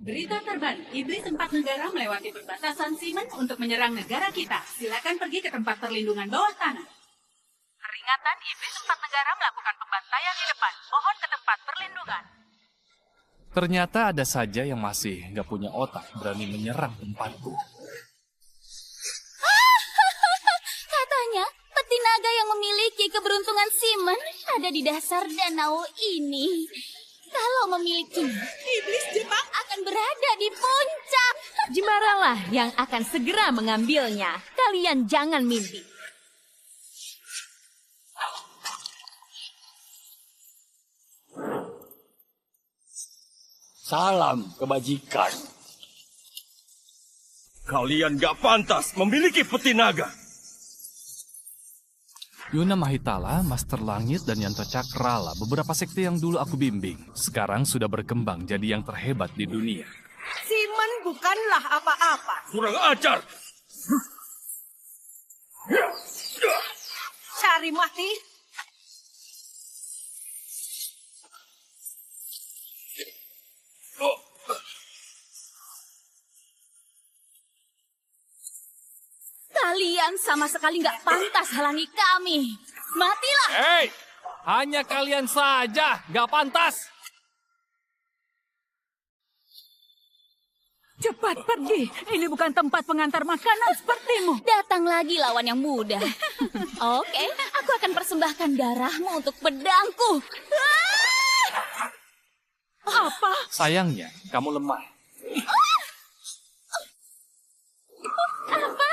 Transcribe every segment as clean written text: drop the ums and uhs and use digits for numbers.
Berita terbaru, Iblis 4 negara melewati perbatasan Simen untuk menyerang negara kita. Silakan pergi ke tempat perlindungan bawah tanah. Peringatan, Iblis 4 negara melakukan pembantaian di depan. Mohon ke tempat perlindungan. Ternyata ada saja yang masih nggak punya otak berani menyerang tempatku. Katanya, peti naga yang memiliki keberuntungan Simen ada di dasar danau ini. Kalau memiliki, iblis Jepang akan berada di puncak. Jemaralah yang akan segera mengambilnya. Kalian jangan mimpi. Salam kebajikan. Kalian gak pantas memiliki peti naga. Yuna Mahitala, Master Langit, dan Yanto Cakrala, beberapa sekte yang dulu aku bimbing, sekarang sudah berkembang jadi yang terhebat di dunia. Simen bukanlah apa-apa. Kurang ajar. Cari mati. Kalian sama sekali nggak pantas halangi kami. Matilah! Hei, hanya kalian saja nggak pantas. Cepat pergi, ini bukan tempat pengantar makanan sepertimu. Datang lagi lawan yang mudah. Oke, aku akan persembahkan darahmu untuk pedangku. Apa? Sayangnya, kamu lemah. Apa?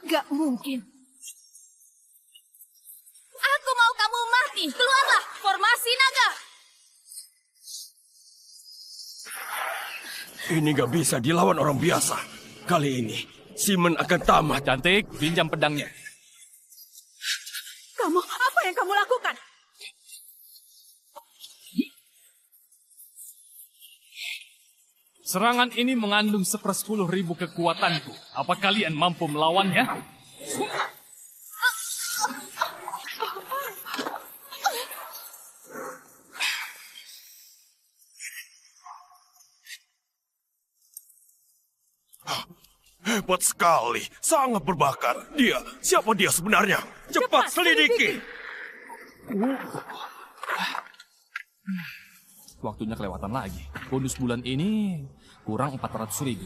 Gak mungkin. Aku mau kamu mati. Keluarlah, formasi naga. Ini gak bisa dilawan orang biasa. Kali ini, Simen akan tamat. Cantik, pinjam pedangnya. Kamu, apa yang kamu lakukan? Serangan ini mengandung 1/10.000 kekuatanku. Apa kalian mampu melawannya? Hebat sekali, sangat berbakat. Siapa dia sebenarnya? Cepat selidiki. Waktunya kelewatan lagi. Bonus bulan ini kurang 400.000.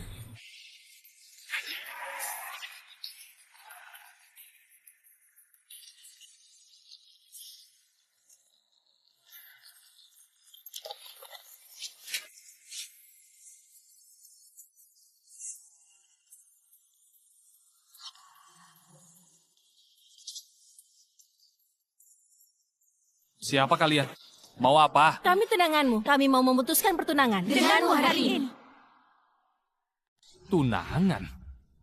Siapa kalian? Mau apa? Kami tunanganmu. Kami mau memutuskan pertunangan denganmu hari ini. Tunangan?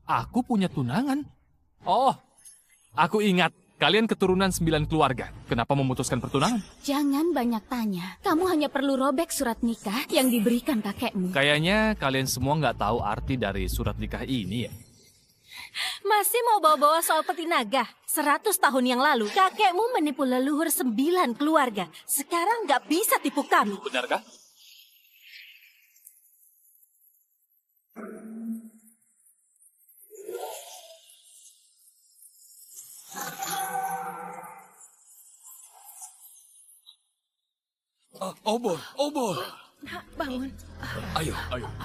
Aku punya tunangan? Oh, aku ingat. Kalian keturunan 9 keluarga. Kenapa memutuskan pertunangan? Jangan banyak tanya. Kamu hanya perlu robek surat nikah yang diberikan kakekmu. Kayaknya kalian semua nggak tahu arti dari surat nikah ini ya. Masih mau bawa-bawa soal peti naga? 100 tahun yang lalu, kakekmu menipu leluhur 9 keluarga. Sekarang nggak bisa tipu kami. Benarkah? Obor. Nak, bangun. Ayo.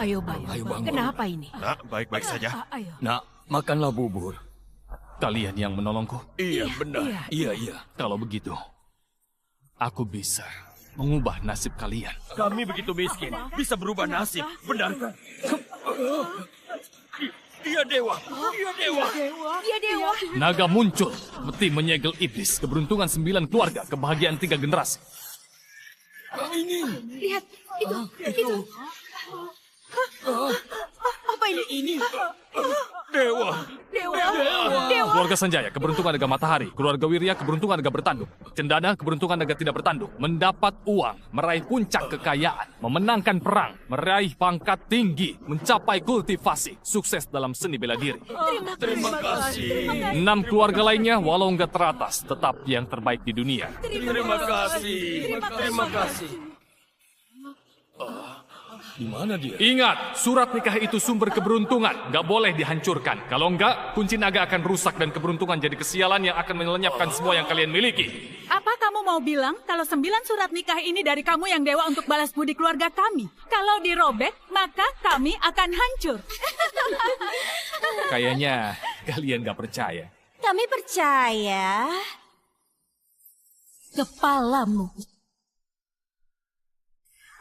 Ayo, bangun. Ayo, bangun. Kenapa ini? Nak, baik-baik saja. Ayo. Nak, makanlah bubur. Kalian yang menolongku. Iya, benar. Iya. Kalau begitu, aku bisa mengubah nasib kalian. Kami begitu miskin, bisa berubah nasib. Benarkah? Dia dewa. Dia dewa. Naga muncul, meti menyegel iblis, keberuntungan 9 keluarga, kebahagiaan 3 generasi. Lihat, itu. Apa ini? Dewa. Keluarga Sanjaya, keberuntungan naga matahari. Keluarga Wirya, keberuntungan naga bertanduk. Cendana, keberuntungan naga tidak bertanduk. Mendapat uang, meraih puncak kekayaan, memenangkan perang, meraih pangkat tinggi, mencapai kultivasi, sukses dalam seni bela diri. Terima kasih. 6 keluarga lainnya, walau nggak teratas, tetap yang terbaik di dunia. Terima kasih. Di mana dia? Ingat, surat nikah itu sumber keberuntungan. Nggak boleh dihancurkan. Kalau enggak, kunci naga akan rusak dan keberuntungan jadi kesialan yang akan melenyapkan semua yang kalian miliki. Apa kamu mau bilang kalau 9 surat nikah ini dari kamu yang dewa untuk balas budi keluarga kami? Kalau dirobek, maka kami akan hancur. Kayaknya kalian nggak percaya. Kami percaya kepalamu.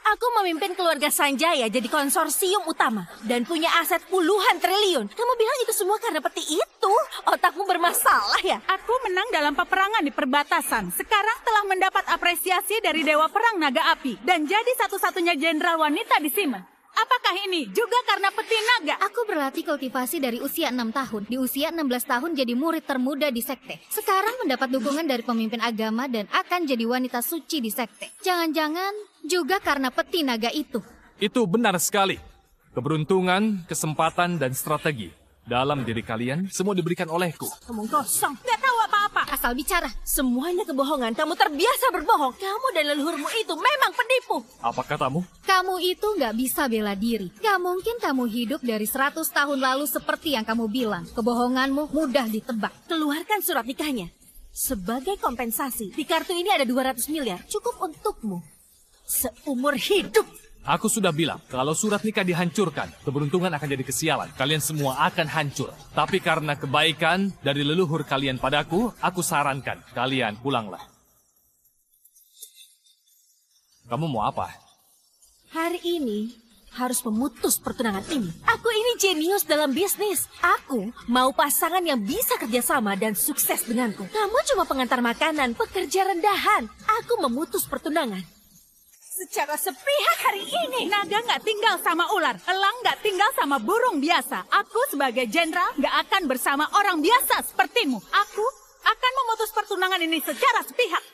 Aku memimpin keluarga Sanjaya jadi konsorsium utama dan punya aset puluhan triliun. Kamu bilang itu semua karena peti itu? Otakmu bermasalah ya? Aku menang dalam peperangan di perbatasan. Sekarang telah mendapat apresiasi dari Dewa Perang Naga Api dan jadi satu-satunya jenderal wanita di Simen. Apakah ini juga karena peti naga? Aku berlatih kultivasi dari usia 6 tahun. Di usia 16 tahun jadi murid termuda di sekte. Sekarang mendapat dukungan dari pemimpin agama dan akan jadi wanita suci di sekte. Jangan-jangan juga karena peti naga itu. Itu benar sekali. Keberuntungan, kesempatan, dan strategi. Dalam diri kalian, semua diberikan olehku. Omong kosong. Nggak tahu apa-apa. Asal bicara. Semuanya kebohongan. Kamu terbiasa berbohong. Kamu dan leluhurmu itu memang penipu. Apa katamu? Kamu itu nggak bisa bela diri. Gak mungkin kamu hidup dari 100 tahun lalu seperti yang kamu bilang. Kebohonganmu mudah ditebak. Keluarkan surat nikahnya. Sebagai kompensasi, di kartu ini ada 200 miliar. Cukup untukmu. Seumur hidup. Aku sudah bilang, kalau surat nikah dihancurkan, keberuntungan akan jadi kesialan. Kalian semua akan hancur. Tapi karena kebaikan dari leluhur kalian padaku, aku sarankan, kalian pulanglah. Kamu mau apa? Hari ini harus memutus pertunangan ini. Aku ini jenius dalam bisnis. Aku mau pasangan yang bisa kerjasama dan sukses denganku. Kamu cuma pengantar makanan, pekerja rendahan. Aku memutus pertunangan. Secara sepihak hari ini. Naga nggak tinggal sama ular, elang nggak tinggal sama burung biasa. Aku sebagai jenderal nggak akan bersama orang biasa sepertimu. Aku akan memutus pertunangan ini secara sepihak.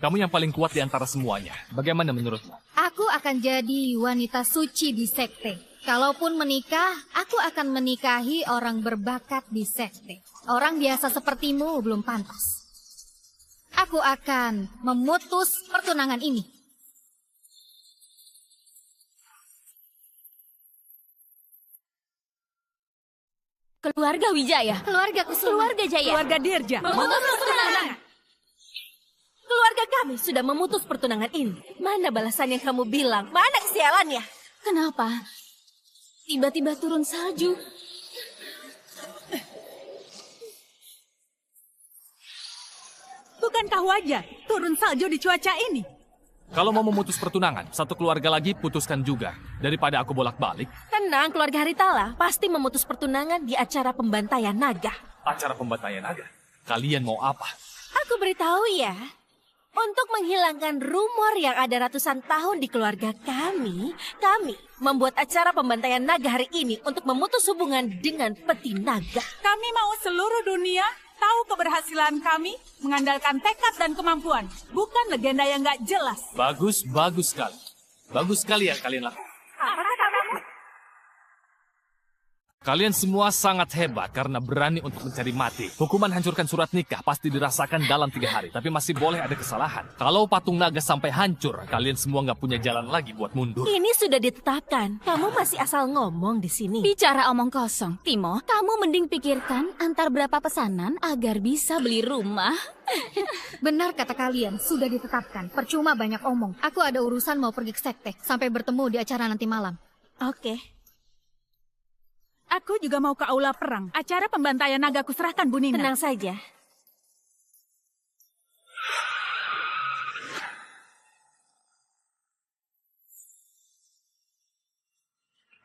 Kamu yang paling kuat di antara semuanya. Bagaimana menurutmu? Aku akan jadi wanita suci di sekte. Kalaupun menikah, aku akan menikahi orang berbakat di sekte. Orang biasa sepertimu belum pantas. Aku akan memutus pertunangan ini. Keluarga Wijaya. Keluarga Keluarga Jaya. Keluarga Dirja. Memutus pertunangan. Keluarga kami sudah memutus pertunangan ini. Mana balasan yang kamu bilang? Mana kesialannya? Kenapa? Tiba-tiba turun salju. Bukankah wajar turun salju di cuaca ini? Kalau mau memutus pertunangan, satu keluarga lagi putuskan juga. Daripada aku bolak-balik. Tenang, keluarga Haritala pasti memutus pertunangan di acara pembantaian naga. Acara pembantaian naga. Kalian mau apa? Aku beritahu ya, untuk menghilangkan rumor yang ada ratusan tahun di keluarga kami membuat acara pembantaian naga hari ini untuk memutus hubungan dengan peti naga. Kami mau seluruh dunia tahu keberhasilan kami mengandalkan tekad dan kemampuan, bukan legenda yang nggak jelas. Bagus, bagus sekali. Bagus sekali yang kalian lakukan. Kalian semua sangat hebat karena berani untuk mencari mati. Hukuman hancurkan surat nikah pasti dirasakan dalam 3 hari, tapi masih boleh ada kesalahan. Kalau patung naga sampai hancur, kalian semua nggak punya jalan lagi buat mundur. Ini sudah ditetapkan. Kamu masih asal ngomong di sini. Bicara omong kosong. Timo, kamu mending pikirkan antar berapa pesanan agar bisa beli rumah. Benar kata kalian, sudah ditetapkan. Percuma banyak omong. Aku ada urusan mau pergi ke sekte. Sampai bertemu di acara nanti malam. Oke. Aku juga mau ke aula perang. Acara pembantaian naga ku serahkan Bu Nina. Tenang saja.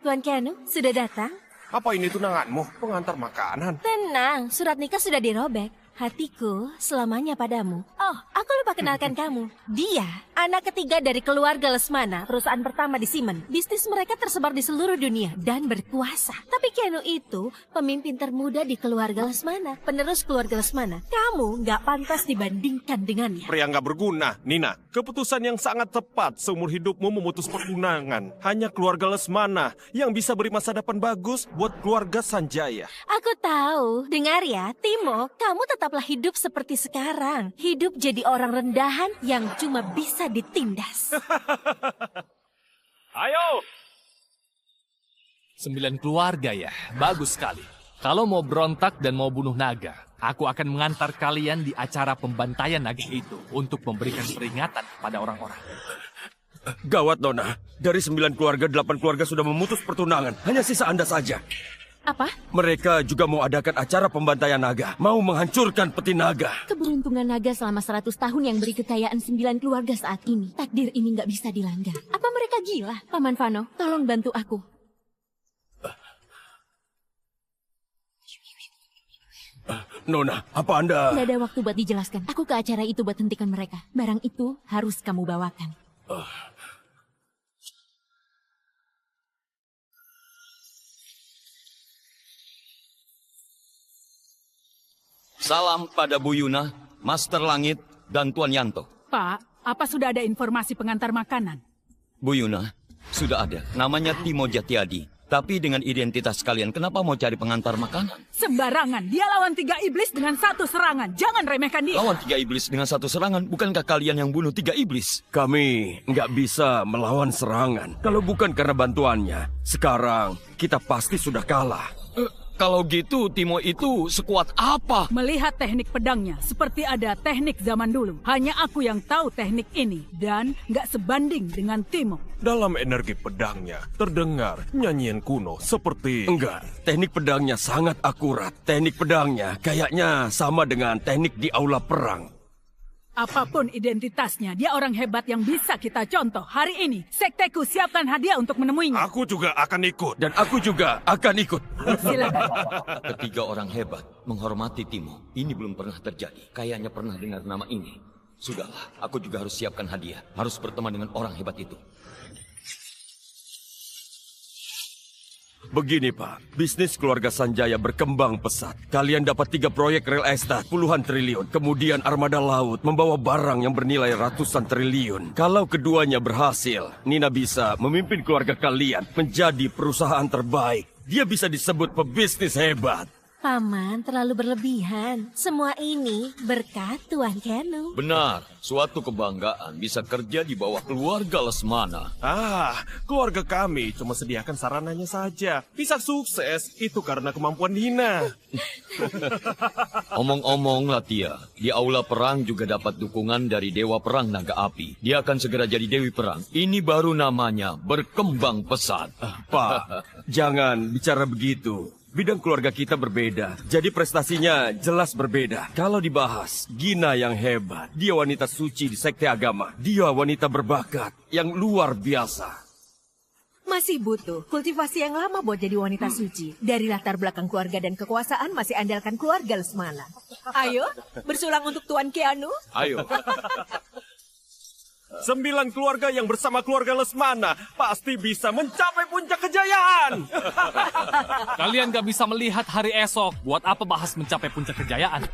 Tuan Keanu, sudah datang? Apa ini tunanganmu? Pengantar makanan. Tenang, surat nikah sudah dirobek. Hatiku selamanya padamu. Oh, aku lupa kenalkan kamu. Dia, anak ketiga dari keluarga Lesmana, perusahaan pertama di Simen. Bisnis mereka tersebar di seluruh dunia dan berkuasa. Tapi Keanu itu pemimpin termuda di keluarga Lesmana, penerus keluarga Lesmana. Kamu nggak pantas dibandingkan dengannya. Pria nggak berguna, Nina. Keputusan yang sangat tepat seumur hidupmu memutus pertunangan. Hanya keluarga Lesmana yang bisa beri masa depan bagus buat keluarga Sanjaya. Aku tahu. Dengar ya, Timo, kamu tetaplah hidup seperti sekarang. Hidup jadi orang rendahan yang cuma bisa ditindas. Ayo! 9 keluarga ya, bagus sekali. Kalau mau berontak dan mau bunuh naga, aku akan mengantar kalian di acara pembantaian naga itu untuk memberikan peringatan pada orang-orang. Gawat, Nona. Dari 9 keluarga, 8 keluarga sudah memutus pertunangan. Hanya sisa Anda saja. Apa? Mereka juga mau adakan acara pembantaian naga. Mau menghancurkan peti naga. Keberuntungan naga selama 100 tahun yang beri kekayaan 9 keluarga saat ini. Takdir ini nggak bisa dilanggar. Apa mereka gila? Paman Vano, tolong bantu aku. Nona, apa Anda... Nggak ada waktu buat dijelaskan. Aku ke acara itu buat hentikan mereka. Barang itu harus kamu bawakan. Salam pada Bu Yuna, Master Langit, dan Tuan Yanto. Pak, apa sudah ada informasi pengantar makanan? Bu Yuna, sudah ada. Namanya Timo Jatiadi. Tapi dengan identitas kalian, kenapa mau cari pengantar makanan? Sembarangan. Dia lawan 3 iblis dengan 1 serangan. Jangan remehkan dia. Lawan 3 iblis dengan 1 serangan, bukankah kalian yang bunuh 3 iblis? Kami nggak bisa melawan serangan. Kalau bukan karena bantuannya, sekarang kita pasti sudah kalah. Kalau gitu, Timo itu sekuat apa? Melihat teknik pedangnya, seperti ada teknik zaman dulu. Hanya aku yang tahu teknik ini, dan nggak sebanding dengan Timo. Dalam energi pedangnya, terdengar nyanyian kuno seperti... Enggak, teknik pedangnya sangat akurat. Teknik pedangnya kayaknya sama dengan teknik di aula perang. Apapun identitasnya, dia orang hebat yang bisa kita contoh. Hari ini, sekteku siapkan hadiah untuk menemuinya. Aku juga akan ikut. Dan aku juga akan ikut. Silakan. Ketiga orang hebat menghormati Timo. Ini belum pernah terjadi. Kayaknya pernah dengar nama ini. Sudahlah, aku juga harus siapkan hadiah. Harus berteman dengan orang hebat itu. Begini Pak, bisnis keluarga Sanjaya berkembang pesat. Kalian dapat 3 proyek real estate, puluhan triliun. Kemudian armada laut membawa barang yang bernilai ratusan triliun. Kalau keduanya berhasil, Nina bisa memimpin keluarga kalian menjadi perusahaan terbaik. Dia bisa disebut pebisnis hebat. Paman terlalu berlebihan. Semua ini berkat Tuan Kenu. Benar, suatu kebanggaan bisa kerja di bawah keluarga Lesmana. Keluarga kami cuma sediakan sarananya saja. Bisa sukses, itu karena kemampuan Nina. Omong-omong Latia, di aula perang juga dapat dukungan dari Dewa Perang Naga Api. Dia akan segera jadi Dewi Perang. Ini baru namanya berkembang pesat. Pak, jangan bicara begitu. Bidang keluarga kita berbeda, jadi prestasinya jelas berbeda. Kalau dibahas, Gina yang hebat. Dia wanita suci di sekte agama. Dia wanita berbakat yang luar biasa. Masih butuh kultivasi yang lama buat jadi wanita suci. Dari latar belakang keluarga dan kekuasaan masih andalkan keluarga Lesmana. Ayo, bersulang untuk Tuan Keanu. Ayo. 9 keluarga yang bersama keluarga Lesmana pasti bisa mencapai puncak kejayaan. Kalian gak bisa melihat hari esok. Buat apa bahas mencapai puncak kejayaan?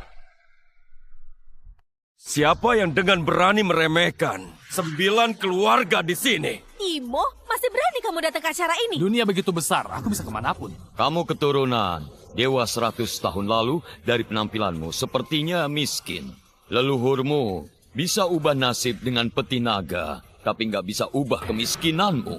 Siapa yang dengan berani meremehkan 9 keluarga di sini? Timo, masih berani kamu datang ke acara ini? Dunia begitu besar, aku bisa kemanapun. Kamu keturunan Dewa 100 tahun lalu. Dari penampilanmu sepertinya miskin. Leluhurmu bisa ubah nasib dengan peti naga, tapi nggak bisa ubah kemiskinanmu.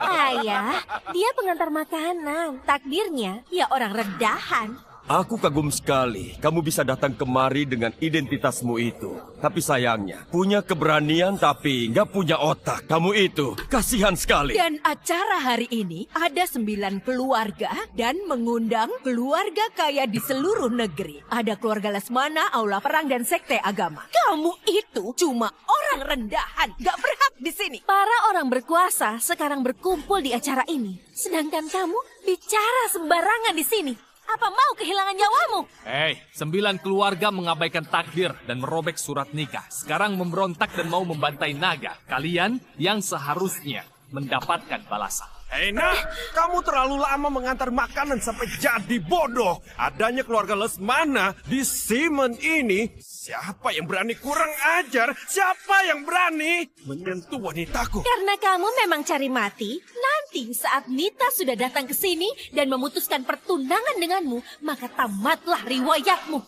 Ayah, dia pengantar makanan. Takdirnya, ya orang rendahan. Aku kagum sekali kamu bisa datang kemari dengan identitasmu itu. Tapi sayangnya, punya keberanian tapi nggak punya otak. Kamu itu kasihan sekali. Dan acara hari ini ada 9 keluarga dan mengundang keluarga kaya di seluruh negeri. Ada keluarga Lesmana, aula perang, dan sekte agama. Kamu itu cuma orang rendahan, gak berhak di sini. Para orang berkuasa sekarang berkumpul di acara ini. Sedangkan kamu bicara sembarangan di sini. Apa mau kehilangan nyawamu? Hei, 9 keluarga mengabaikan takdir dan merobek surat nikah. Sekarang memberontak dan mau membantai naga. Kalian yang seharusnya mendapatkan balasan. Hei Nah, kamu terlalu lama mengantar makanan sampai jadi bodoh. Adanya keluarga Lesmana di Simon ini. Siapa yang berani kurang ajar? Siapa yang berani menyentuh wanitaku? Karena kamu memang cari mati, nanti saat Nita sudah datang ke sini dan memutuskan pertunangan denganmu, maka tamatlah riwayatmu.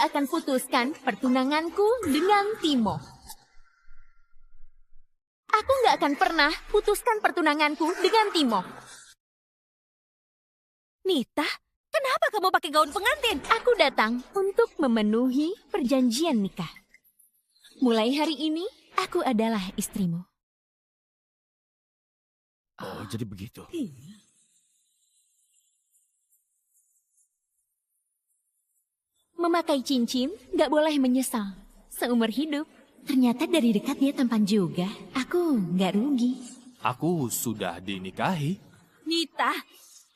nggak akan putuskan pertunanganku dengan Timo. Aku nggak akan pernah putuskan pertunanganku dengan Timo. Nita, kenapa kamu pakai gaun pengantin? Aku datang untuk memenuhi perjanjian nikah. Mulai hari ini, aku adalah istrimu. Oh, jadi begitu. Memakai cincin nggak boleh menyesal. Seumur hidup, ternyata dari dekat dia tampan juga. Aku nggak rugi. Aku sudah dinikahi. Nita,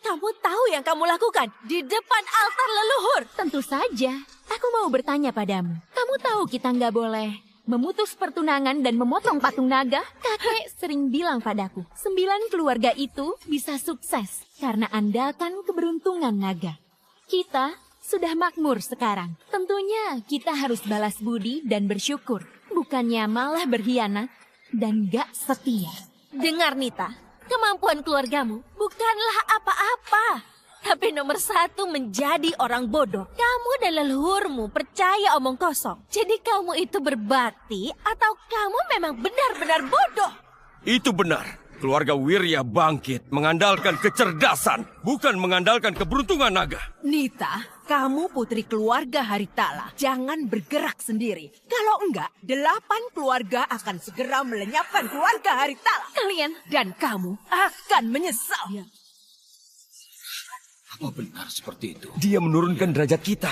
kamu tahu yang kamu lakukan di depan altar leluhur. Tentu saja, aku mau bertanya padamu. Kamu tahu kita nggak boleh memutus pertunangan dan memotong patung naga? Kakek sering bilang padaku, 9 keluarga itu bisa sukses karena andalkan keberuntungan naga. Kita sudah makmur sekarang. Tentunya kita harus balas budi dan bersyukur. Bukannya malah berkhianat dan gak setia. Dengar Nita, kemampuan keluargamu bukanlah apa-apa. Tapi nomor 1 menjadi orang bodoh. Kamu dan leluhurmu percaya omong kosong. Jadi kamu itu berbakti atau kamu memang benar-benar bodoh? Itu benar. Keluarga Wirya bangkit mengandalkan kecerdasan, bukan mengandalkan keberuntungan naga. Nita, kamu putri keluarga Haritala. Jangan bergerak sendiri. Kalau enggak, 8 keluarga akan segera melenyapkan keluarga Haritala. Kalian Dan kamu akan menyesal. Apa benar seperti itu? Dia menurunkan derajat kita.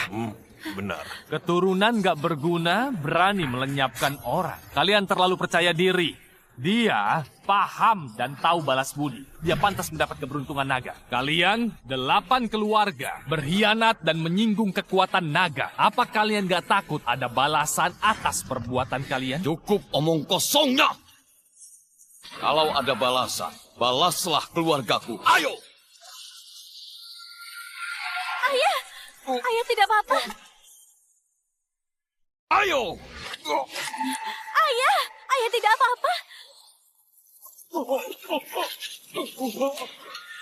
Benar. Keturunan gak berguna berani melenyapkan orang. Kalian terlalu percaya diri. Dia paham dan tahu balas budi. Dia pantas mendapat keberuntungan naga. Kalian 8 keluarga berkhianat dan menyinggung kekuatan naga. Apa kalian gak takut ada balasan atas perbuatan kalian? Cukup omong kosongnya. Kalau ada balasan, balaslah keluargaku. Ayo! Ayah, ayah tidak apa-apa. Ayo! Ayah, ayah tidak apa-apa.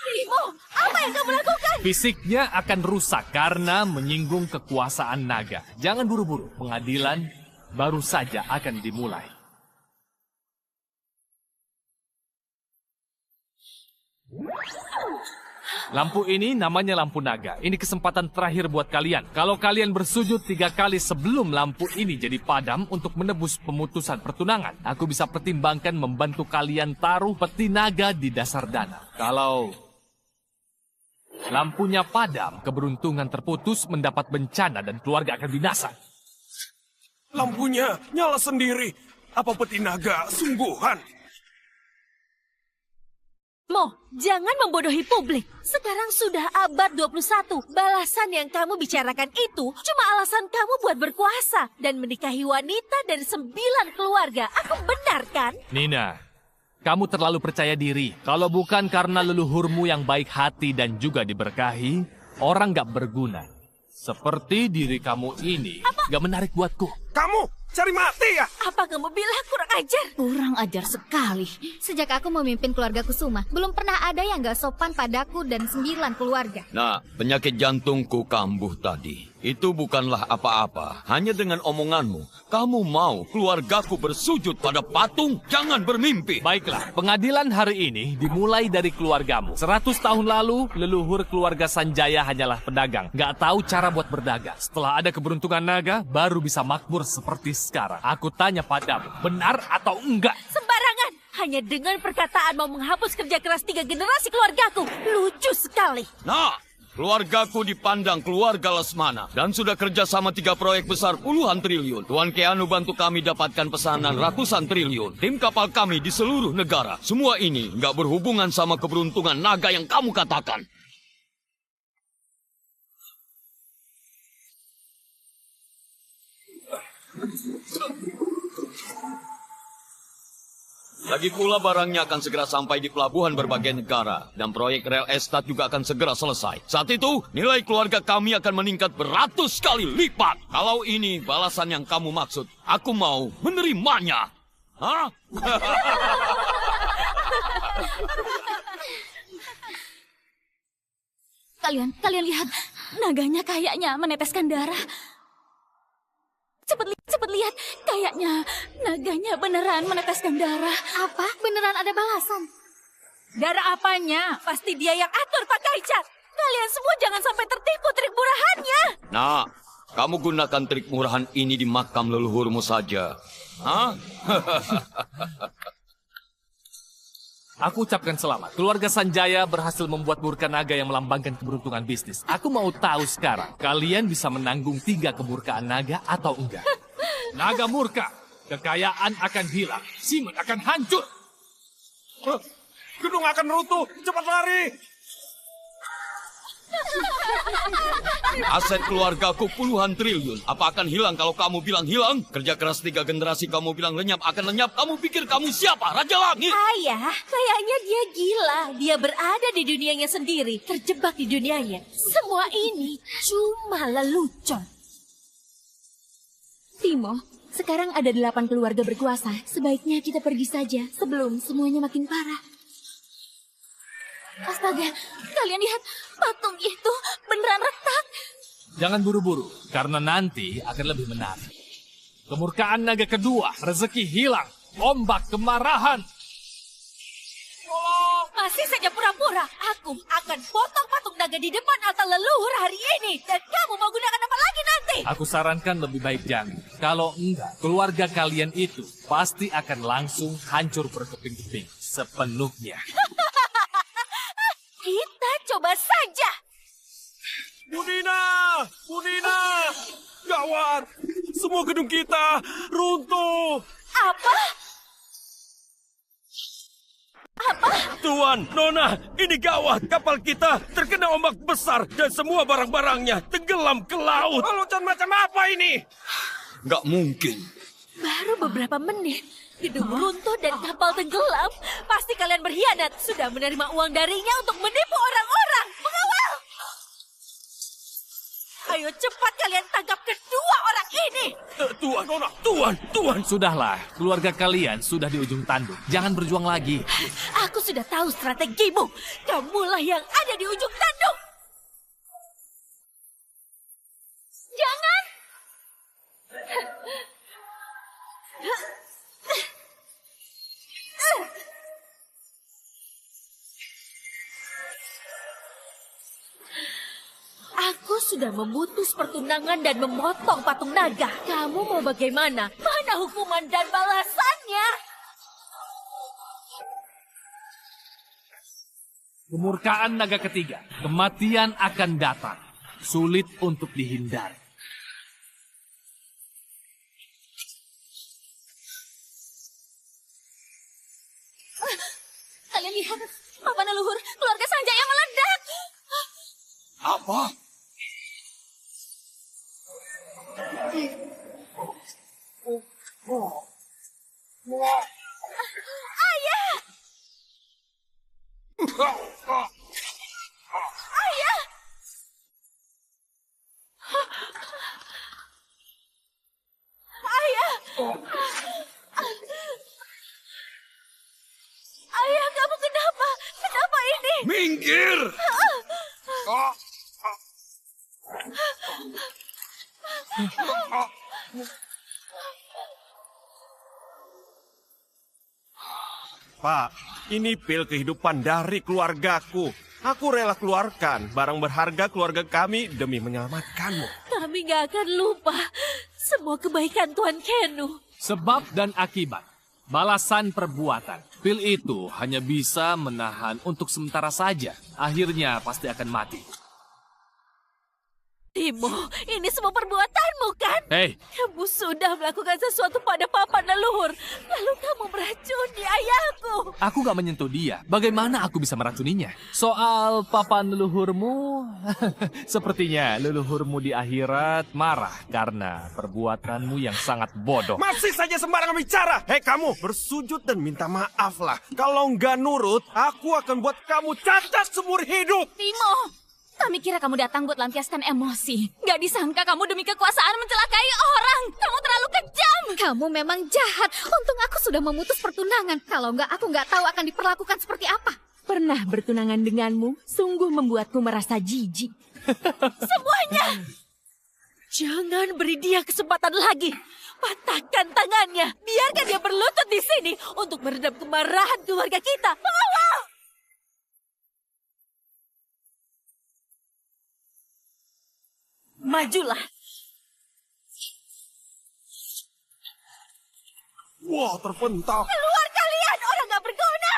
Timo, apa yang kamu lakukan? Fisiknya akan rusak karena menyinggung kekuasaan naga. Jangan buru-buru, pengadilan baru saja akan dimulai. Lampu ini namanya lampu naga. Ini kesempatan terakhir buat kalian. Kalau kalian bersujud 3 kali sebelum lampu ini jadi padam untuk menebus pemutusan pertunangan, aku bisa pertimbangkan membantu kalian taruh peti naga di dasar danau. Kalau lampunya padam, keberuntungan terputus, mendapat bencana dan keluarga akan binasa. Lampunya nyala sendiri. Apa peti naga sungguhan? Mo, jangan membodohi publik. Sekarang sudah abad 21. Balasan yang kamu bicarakan itu cuma alasan kamu buat berkuasa dan menikahi wanita dari 9 keluarga. Aku benar kan? Nina, kamu terlalu percaya diri. Kalau bukan karena leluhurmu yang baik hati dan juga diberkahi, orang gak berguna. Seperti diri kamu ini, gak menarik buatku. Kamu cari mati ya? Apa kamu bilang kurang ajar? Kurang ajar sekali. Sejak aku memimpin keluarga Kusuma, belum pernah ada yang gak sopan padaku dan 9 keluarga. Nah, penyakit jantungku kambuh tadi. Itu bukanlah apa-apa. Hanya dengan omonganmu, kamu mau keluargaku bersujud pada patung? Jangan bermimpi. Baiklah, pengadilan hari ini dimulai dari keluargamu. 100 tahun lalu, leluhur keluarga Sanjaya hanyalah pedagang. Gak tahu cara buat berdagang. Setelah ada keberuntungan naga, baru bisa makmur seperti sekarang. Aku tanya padamu, benar atau enggak? Sembarangan. Hanya dengan perkataan mau menghapus kerja keras 3 generasi keluargaku. Lucu sekali. Nah, keluargaku dipandang keluarga Lesmana dan sudah kerja sama 3 proyek besar puluhan triliun. Tuan Keanu bantu kami dapatkan pesanan ratusan triliun. Tim kapal kami di seluruh negara. Semua ini nggak berhubungan sama keberuntungan naga yang kamu katakan. Lagi pula barangnya akan segera sampai di pelabuhan berbagai negara. Dan proyek real estate juga akan segera selesai. Saat itu, nilai keluarga kami akan meningkat beratus kali lipat. Kalau ini balasan yang kamu maksud, aku mau menerimanya. Hah? Kalian lihat, naganya kayaknya meneteskan darah. Cepet lihat. Kayaknya naganya beneran meneteskan darah. Apa? Beneran ada balasan? Darah apanya? Pasti dia yang atur, Pak Kaicat. Kalian semua jangan sampai tertipu trik murahannya. Nah, kamu gunakan trik murahan ini di makam leluhurmu saja. Hah? Aku ucapkan selamat. Keluarga Sanjaya berhasil membuat murka naga yang melambangkan keberuntungan bisnis. Aku mau tahu sekarang, kalian bisa menanggung 3 kemurkaan naga atau enggak? Naga murka, kekayaan akan hilang, Simon akan hancur. Gedung akan runtuh. Cepat lari. Aset keluargaku puluhan triliun. Apa akan hilang kalau kamu bilang hilang? Kerja keras 3 generasi kamu bilang lenyap akan lenyap. Kamu pikir kamu siapa? Raja Langit? Ayah, kayaknya dia gila. Dia berada di dunianya sendiri, terjebak di dunianya. Semua ini cuma lelucon. Timo, sekarang ada 8 keluarga berkuasa. Sebaiknya kita pergi saja sebelum semuanya makin parah. Astaga, kalian lihat patung itu beneran retak. Jangan buru-buru, karena nanti akan lebih menarik. Kemurkaan naga kedua, rezeki hilang, ombak kemarahan. Masih saja pura-pura. Aku akan potong patung naga di depan altar leluhur hari ini. Dan kamu mau gunakan apa lagi nanti? Aku sarankan lebih baik jangan. Kalau enggak, keluarga kalian itu pasti akan langsung hancur berkeping-keping sepenuhnya. Kita coba saja. Budina! Gawat! Semua gedung kita runtuh! Apa? Tuan, Nona, ini gawat. Kapal kita terkena ombak besar dan semua barang-barangnya tenggelam ke laut. Lelucon macam apa ini? Nggak mungkin. Baru beberapa menit. Gedung runtuh dan kapal tenggelam. Pasti kalian berkhianat. Sudah menerima uang darinya untuk menipu orang-orang. Mengawal! Ayo cepat kalian tangkap kedua orang ini. Tuan, Nona, Tuan. Sudahlah, keluarga kalian sudah di ujung tanduk. Jangan berjuang lagi. Aku sudah tahu strategimu. Kamulah yang ada di ujung tanduk. Jangan. Aku sudah memutus pertunangan dan memotong patung naga. Kamu mau bagaimana? Mana hukuman dan balasannya? Kemurkaan naga ketiga, kematian akan datang. Sulit untuk dihindari. Kalian lihat, papan leluhur keluarga Sanjaya meledak. Apa? Ayah! Ayah! Ayah! Ayah, kamu kenapa? Kenapa ini? Minggir! Pak, ini pil kehidupan dari keluargaku. Aku rela keluarkan barang berharga keluarga kami demi menyelamatkanmu. Kami gak akan lupa semua kebaikan Tuan Kenu. Sebab dan akibat, balasan perbuatan. Pil itu hanya bisa menahan untuk sementara saja. Akhirnya pasti akan mati. Timo, ini semua perbuatanmu kan? Hei, Kamu sudah melakukan sesuatu pada papan leluhur. Lalu kamu meracuni ayahku. aku gak menyentuh dia. Bagaimana aku bisa meracuninya? Soal papan leluhurmu, sepertinya leluhurmu di akhirat marah karena perbuatanmu yang sangat bodoh. Masih saja sembarangan bicara. Hei kamu, bersujud dan minta maaf lah. Kalau nggak nurut, aku akan buat kamu cacat seumur hidup. Timo, kami kira kamu datang buat lampiaskan emosi. Gak disangka kamu demi kekuasaan mencelakai orang. Kamu terlalu kejam. Kamu memang jahat. Untung aku sudah memutus pertunangan. Kalau nggak, aku nggak tahu akan diperlakukan seperti apa. Pernah bertunangan denganmu, sungguh membuatku merasa jijik. Semuanya! Jangan beri dia kesempatan lagi. Patahkan tangannya. Biarkan dia berlutut di sini untuk meredam kemarahan keluarga kita. Tolong! Majulah. Wah, terpental. Keluar kalian, orang gak berguna.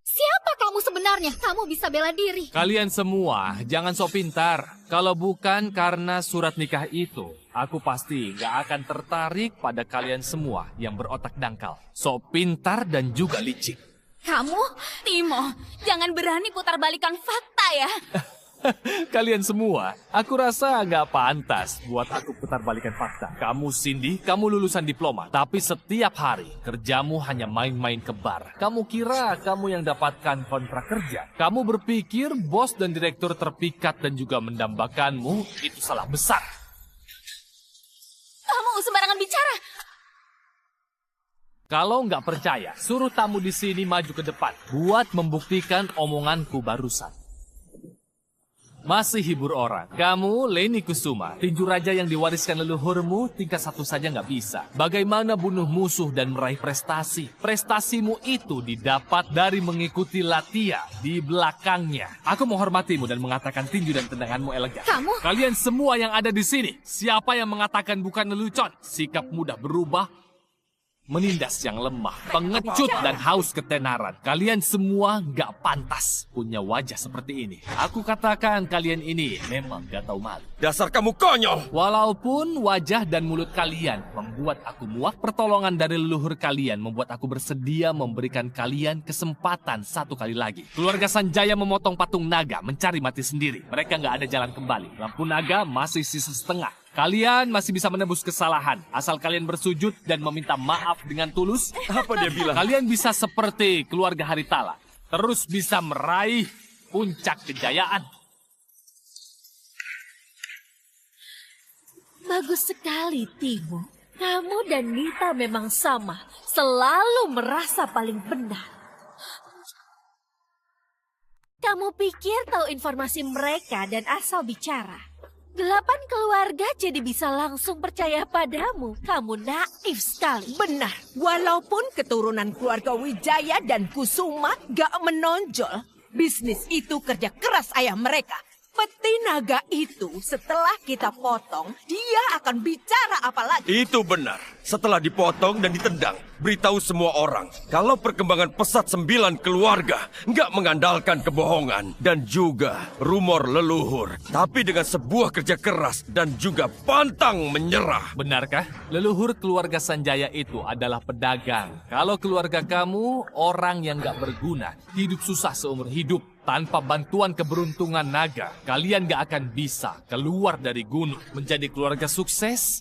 Siapa kamu sebenarnya? Kamu bisa bela diri. Kalian semua jangan sok pintar. Kalau bukan karena surat nikah itu, aku pasti gak akan tertarik pada kalian semua yang berotak dangkal. Sok pintar dan juga licik. Kamu, Timo, jangan berani putar balikan fakta ya. Kalian semua, aku rasa nggak pantas buat aku putar balikan fakta. Kamu Cindy, kamu lulusan diploma, tapi setiap hari kerjamu hanya main-main ke bar. Kamu kira kamu yang dapatkan kontrak kerja. Kamu berpikir bos dan direktur terpikat dan juga mendambakanmu, itu salah besar. Kamu sembarangan bicara. Kalau nggak percaya, suruh tamu di sini maju ke depan buat membuktikan omonganku barusan. Masih hibur orang. Kamu, Leni Kusuma, tinju raja yang diwariskan leluhurmu, tingkat 1 saja nggak bisa. Bagaimana bunuh musuh dan meraih prestasi? Prestasimu itu didapat dari mengikuti latihan di belakangnya. Aku menghormatimu dan mengatakan tinju dan tendanganmu elegan. Kamu? Kalian semua yang ada di sini, siapa yang mengatakan bukan lelucon? Sikap mudah berubah, menindas yang lemah, pengecut dan haus ketenaran. Kalian semua nggak pantas punya wajah seperti ini. Aku katakan kalian ini memang gak tahu malu. Dasar kamu konyol! Walaupun wajah dan mulut kalian membuat aku muak, pertolongan dari leluhur kalian membuat aku bersedia memberikan kalian kesempatan 1 kali lagi. Keluarga Sanjaya memotong patung naga, mencari mati sendiri. Mereka nggak ada jalan kembali. Lampu naga masih sisa setengah. Kalian masih bisa menebus kesalahan, asal kalian bersujud dan meminta maaf dengan tulus. Apa dia bilang? Kalian bisa seperti keluarga Haritala, terus bisa meraih puncak kejayaan. Bagus sekali, Timo. Kamu dan Nita memang sama, selalu merasa paling benar. Kamu pikir tahu informasi mereka dan asal bicara. 8 keluarga jadi bisa langsung percaya padamu. Kamu naif sekali. Benar, walaupun keturunan keluarga Wijaya dan Kusuma gak menonjol, bisnis itu kerja keras ayah mereka. Peti naga itu setelah kita potong, dia akan bicara apa lagi? Itu benar. Setelah dipotong dan ditendang, beritahu semua orang kalau perkembangan pesat 9 keluarga nggak mengandalkan kebohongan dan juga rumor leluhur, tapi dengan sebuah kerja keras dan juga pantang menyerah. Benarkah? Leluhur keluarga Sanjaya itu adalah pedagang. Kalau keluarga kamu orang yang nggak berguna, hidup susah seumur hidup. Tanpa bantuan keberuntungan naga, kalian gak akan bisa keluar dari gunung, menjadi keluarga sukses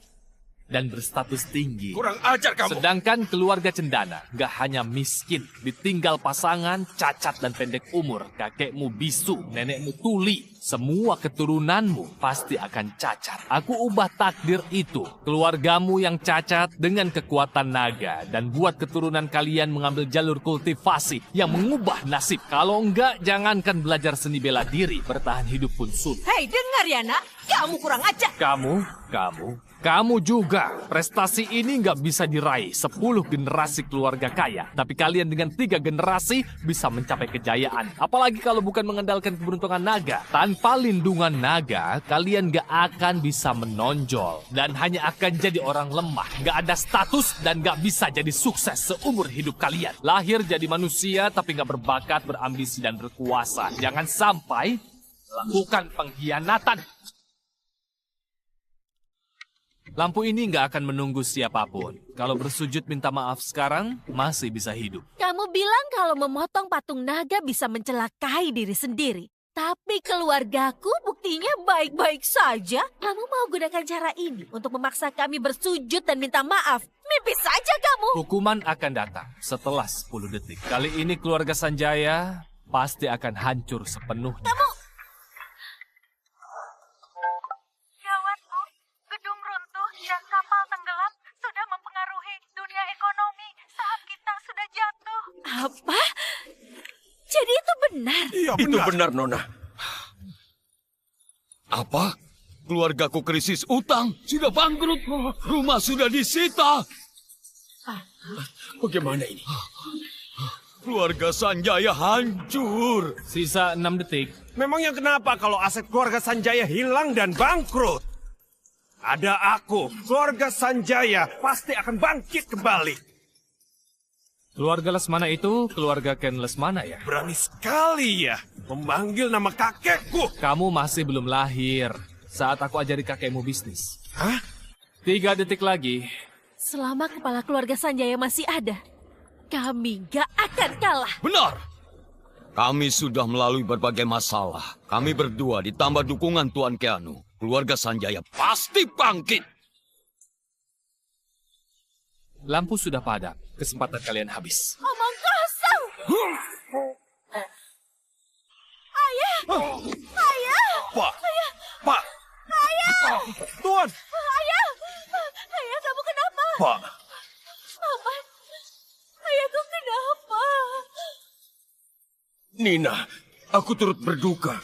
dan berstatus tinggi. Kurang ajar kamu. Sedangkan keluarga Cendana gak hanya miskin, ditinggal pasangan, cacat dan pendek umur, kakekmu bisu, nenekmu tuli. Semua keturunanmu pasti akan cacat. Aku ubah takdir itu. Keluargamu yang cacat dengan kekuatan naga. Dan buat keturunan kalian mengambil jalur kultivasi yang mengubah nasib. Kalau enggak, jangankan belajar seni bela diri. Bertahan hidup pun sulit. Hei, dengar ya nak, kamu kurang ajar. Kamu juga. Prestasi ini nggak bisa diraih 10 generasi keluarga kaya. Tapi kalian dengan 3 generasi bisa mencapai kejayaan. Apalagi kalau bukan mengandalkan keberuntungan naga. Tanpa lindungan naga, kalian nggak akan bisa menonjol. Dan hanya akan jadi orang lemah. Nggak ada status dan nggak bisa jadi sukses seumur hidup kalian. Lahir jadi manusia tapi nggak berbakat, berambisi, dan berkuasa. Jangan sampai lakukan pengkhianatan. Lampu ini nggak akan menunggu siapapun. Kalau bersujud minta maaf sekarang, masih bisa hidup. Kamu bilang kalau memotong patung naga bisa mencelakai diri sendiri. Tapi keluargaku buktinya baik-baik saja. Kamu mau gunakan cara ini untuk memaksa kami bersujud dan minta maaf. Mimpi saja kamu. Hukuman akan datang setelah 10 detik. Kali ini keluarga Sanjaya pasti akan hancur sepenuhnya. Gawat, Bu. Gedung runtuh dan kapal tenggelam sudah mempengaruhi dunia ekonomi. Saham kita sudah jatuh. Apa? Jadi itu benar? Iya, Itu benar, Nona. Apa? Keluargaku krisis utang, sudah bangkrut, rumah sudah disita. Bagaimana ini? Keluarga Sanjaya hancur. Sisa 6 detik. Memangnya kenapa kalau aset keluarga Sanjaya hilang dan bangkrut? Ada aku, keluarga Sanjaya pasti akan bangkit kembali. Keluarga Lesmana itu keluarga Ken Lesmana ya? Berani sekali ya memanggil nama kakekku. Kamu masih belum lahir saat aku ajari kakekmu bisnis. Hah? 3 detik lagi. Selama kepala keluarga Sanjaya masih ada, kami gak akan kalah. Benar. Kami sudah melalui berbagai masalah. Kami berdua ditambah dukungan Tuan Keanu. Keluarga Sanjaya pasti bangkit. Lampu sudah padam. Kesempatan kalian habis. Omong kosong. Ayah. Ayah. Pak. Pak. Tuan. Ayah. Ayah, kamu kenapa? Pak. Mama. Ayahku kenapa? Nina, aku turut berduka.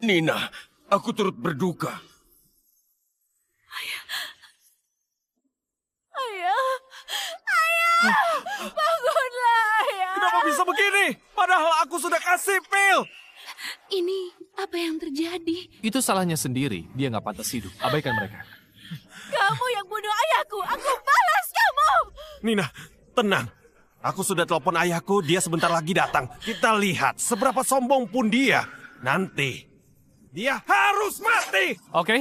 Nina, aku turut berduka. Ayah. Bangunlah, Ayah. Kenapa bisa begini? Padahal aku sudah kasih pil. Ini apa yang terjadi? Itu salahnya sendiri. Dia nggak pantas hidup. Abaikan mereka. Kamu yang bunuh ayahku. Aku balas kamu. Nina, tenang. Aku sudah telepon ayahku, dia sebentar lagi datang. Kita lihat seberapa sombong pun dia. Nanti, dia harus mati. Oke.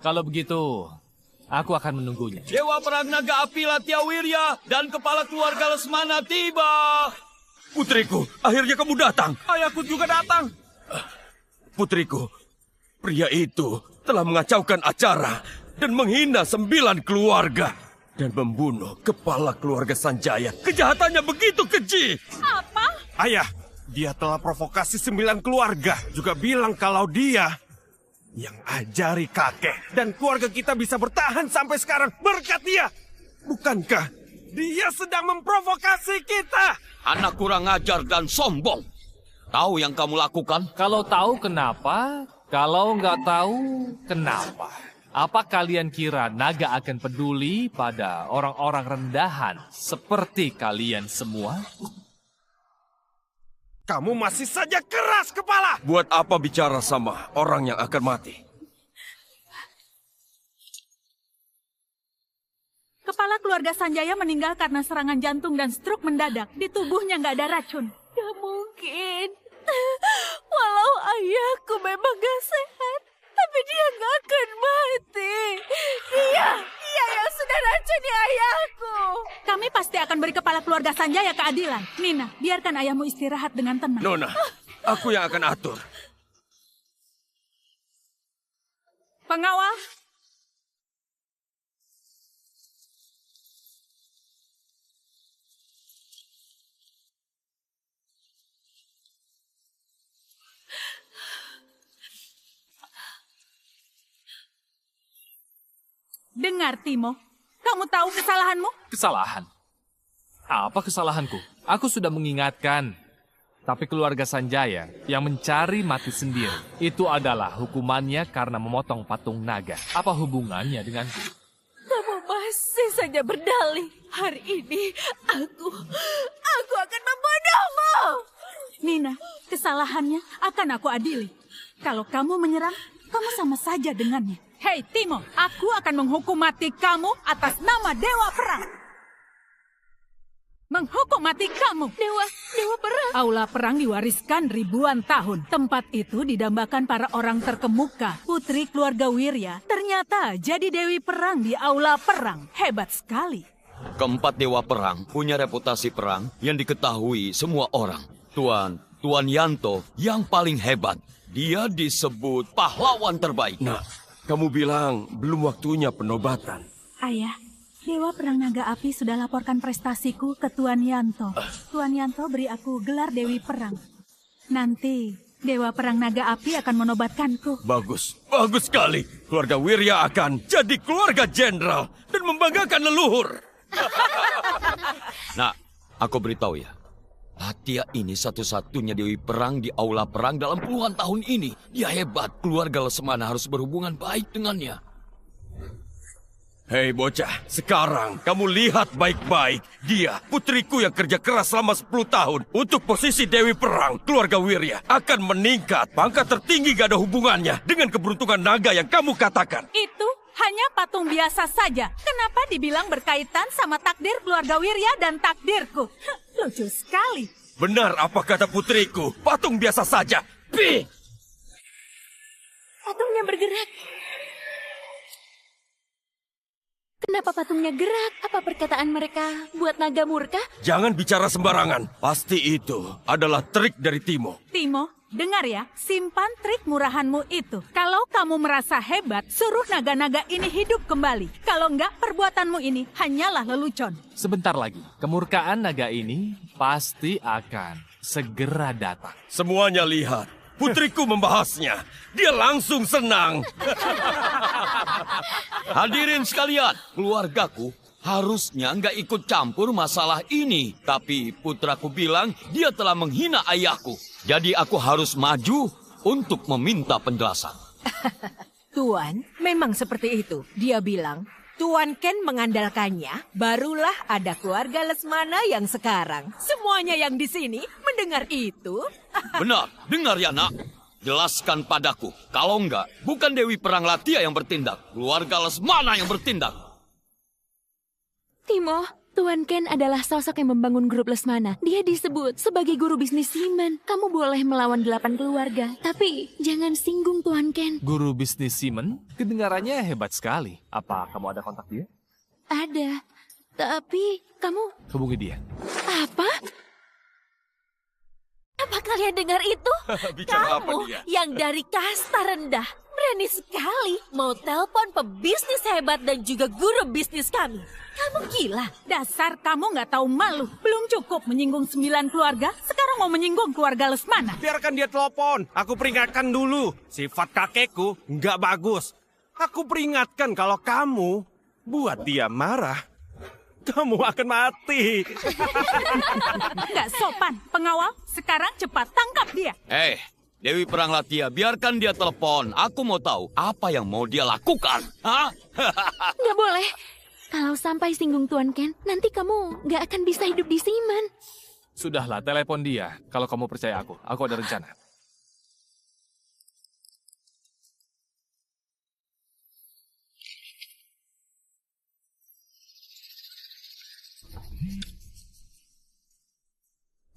Kalau begitu, aku akan menunggunya. Dewa Perang Naga Api Latyawirya dan kepala keluarga Lesmana tiba. Putriku, akhirnya kamu datang. Ayahku juga datang. Putriku, pria itu telah mengacaukan acara dan menghina 9 keluarga. Dan membunuh kepala keluarga Sanjaya. Kejahatannya begitu keji. Apa? Ayah, dia telah provokasi 9 keluarga. Juga bilang kalau dia yang ajari kakek. Dan keluarga kita bisa bertahan sampai sekarang berkat dia. Bukankah dia sedang memprovokasi kita? Anak kurang ajar dan sombong. Tahu yang kamu lakukan? Kalau tahu kenapa? Kalau nggak tahu kenapa? Apa kalian kira naga akan peduli pada orang-orang rendahan seperti kalian semua? Kamu masih saja keras kepala. Buat apa bicara sama orang yang akan mati? Kepala keluarga Sanjaya meninggal karena serangan jantung dan stroke mendadak. Di tubuhnya nggak ada racun. Gak mungkin. Walau ayahku memang gak sehat, tapi dia gak akan mati. Dia yang sudah racuni ayahku. Kami pasti akan beri kepala keluarga Sanjaya keadilan. Nina, biarkan ayahmu istirahat dengan tenang. Nona, aku yang akan atur. Pengawal, dengar Timo. Kamu tahu kesalahanmu? Kesalahan? Apa kesalahanku? Aku sudah mengingatkan. Tapi keluarga Sanjaya yang mencari mati sendiri. Itu adalah hukumannya karena memotong patung naga. Apa hubungannya denganku? Kamu masih saja berdalih. Hari ini aku akan membunuhmu. Nina, kesalahannya akan aku adili. Kalau kamu menyerang, kamu sama saja dengannya. Hei Timo, aku akan menghukum mati kamu atas nama Dewa Perang. Menghukum mati kamu. Dewa Perang. Aula Perang diwariskan ribuan tahun. Tempat itu didambakan para orang terkemuka. Putri keluarga Wirya ternyata jadi Dewi Perang di Aula Perang. Hebat sekali. Keempat Dewa Perang punya reputasi perang yang diketahui semua orang. Tuan Yanto yang paling hebat. Dia disebut pahlawan terbaik. Nah, kamu bilang belum waktunya penobatan. Ayah, Dewa Perang Naga Api sudah laporkan prestasiku ke Tuan Yanto. Tuan Yanto beri aku gelar Dewi Perang. Nanti Dewa Perang Naga Api akan menobatkanku. Bagus sekali. Keluarga Wirya akan jadi keluarga jenderal dan membanggakan leluhur. Nah, aku beritahu ya. Latia ini satu-satunya dewi perang di aula perang dalam puluhan tahun ini. Dia hebat, keluarga Lesmana harus berhubungan baik dengannya. Hei bocah, sekarang kamu lihat baik-baik. Dia, putriku yang kerja keras selama 10 tahun untuk posisi Dewi Perang, keluarga Wirya, akan meningkat. Pangkat tertinggi gak ada hubungannya dengan keberuntungan naga yang kamu katakan. Itu hanya patung biasa saja. Kenapa dibilang berkaitan sama takdir keluarga Wirya dan takdirku? Lucu sekali. Benar apa kata putriku, patung biasa saja. Pi! Patungnya bergerak. Kenapa patungnya gerak? Apa perkataan mereka buat naga murka? Jangan bicara sembarangan. Pasti itu adalah trik dari Timo. Timo, dengar ya, simpan trik murahanmu itu. Kalau kamu merasa hebat, suruh naga-naga ini hidup kembali. Kalau enggak, perbuatanmu ini hanyalah lelucon. Sebentar lagi, kemurkaan naga ini pasti akan segera datang. Semuanya lihat. Putriku membahasnya. Dia langsung senang. Hadirin sekalian, keluargaku harusnya nggak ikut campur masalah ini. Tapi putraku bilang dia telah menghina ayahku. Jadi aku harus maju untuk meminta penjelasan. Tuan, memang seperti itu. Dia bilang, Tuan Ken mengandalkannya, barulah ada keluarga Lesmana yang sekarang. Semuanya yang di sini mendengar itu. Benar, dengar ya nak. Jelaskan padaku. Kalau enggak, bukan Dewi Perang Latia yang bertindak. Keluarga Lesmana yang bertindak. Timo, Tuan Ken adalah sosok yang membangun grup Lesmana. Dia disebut sebagai guru bisnis Simon. Kamu boleh melawan 8 keluarga, tapi jangan singgung Tuan Ken. Guru bisnis Simon, kedengarannya hebat sekali. Apa kamu ada kontak dia? Ada, tapi kamu... Hubungi dia. Apa? Apa kalian dengar itu? Bicara apa Kamu dia? yang dari kasta rendah berani sekali mau telepon pebisnis hebat dan juga guru bisnis kami. Kamu gila. Dasar kamu nggak tahu malu. Belum cukup menyinggung 9 keluarga, sekarang mau menyinggung keluarga Lesmana. Biarkan dia telepon. Aku peringatkan dulu. Sifat kakekku nggak bagus. Aku peringatkan kalau kamu buat dia marah, kamu akan mati. Nggak sopan. Pengawal, sekarang cepat tangkap dia. Dewi Perang Latia, biarkan dia telepon. Aku mau tahu apa yang mau dia lakukan. Hah? Nggak boleh. Kalau sampai singgung Tuan Ken, nanti kamu nggak akan bisa hidup di Simon. Sudahlah, telepon dia. Kalau kamu percaya aku ada rencana.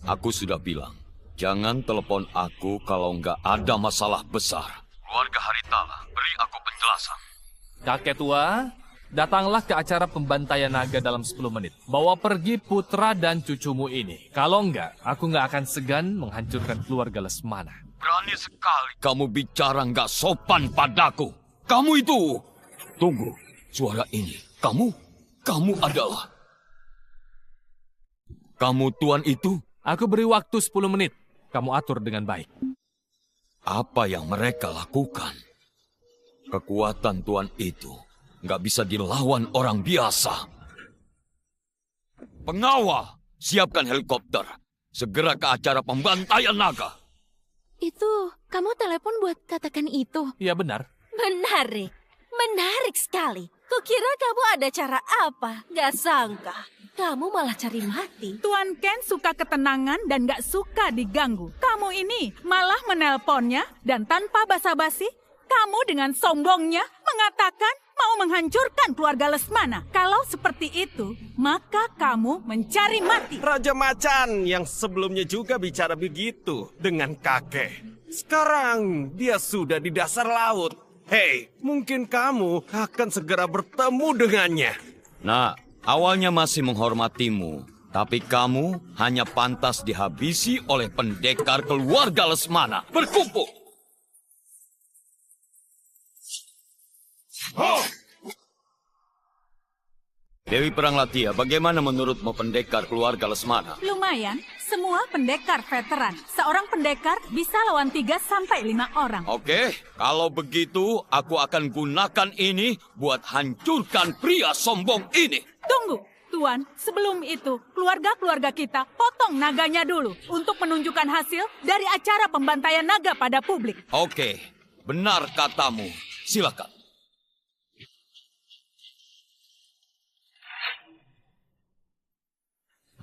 Aku sudah bilang, jangan telepon aku kalau nggak ada masalah besar. Keluarga Haritala, beri aku penjelasan. Kakek tua, datanglah ke acara pembantaian naga dalam 10 menit. Bawa pergi putra dan cucumu ini. Kalau enggak, aku nggak akan segan menghancurkan keluarga Lesmana. Berani sekali kamu bicara nggak sopan padaku. Kamu itu. Tunggu, suara ini. Kamu adalah. Kamu tuan itu? Aku beri waktu 10 menit. Kamu atur dengan baik. Apa yang mereka lakukan? Kekuatan tuan itu nggak bisa dilawan orang biasa. Pengawal, siapkan helikopter. Segera ke acara pembantaian naga. Itu, kamu telepon buat katakan itu. Iya benar. Menarik. Menarik sekali. Kukira kamu ada cara apa? Gak sangka. Kamu malah cari mati. Tuan Ken suka ketenangan dan gak suka diganggu. Kamu ini malah menelponnya dan tanpa basa-basi, kamu dengan sombongnya mengatakan mau menghancurkan keluarga Lesmana. Kalau seperti itu, maka kamu mencari mati. Raja Macan yang sebelumnya juga bicara begitu dengan kakek. Sekarang dia sudah di dasar laut. Hei, mungkin kamu akan segera bertemu dengannya. Nah, awalnya masih menghormatimu, tapi kamu hanya pantas dihabisi oleh pendekar keluarga Lesmana. Berkumpul! Dewi Perang Latia, bagaimana menurutmu pendekar keluarga Lesmana? Lumayan, semua pendekar veteran. Seorang pendekar bisa lawan 3-5 orang. Oke, kalau begitu aku akan gunakan ini buat hancurkan pria sombong ini. Tunggu, Tuan, sebelum itu, keluarga-keluarga kita potong naganya dulu untuk menunjukkan hasil dari acara pembantaian naga pada publik. Oke, benar katamu. Silakan.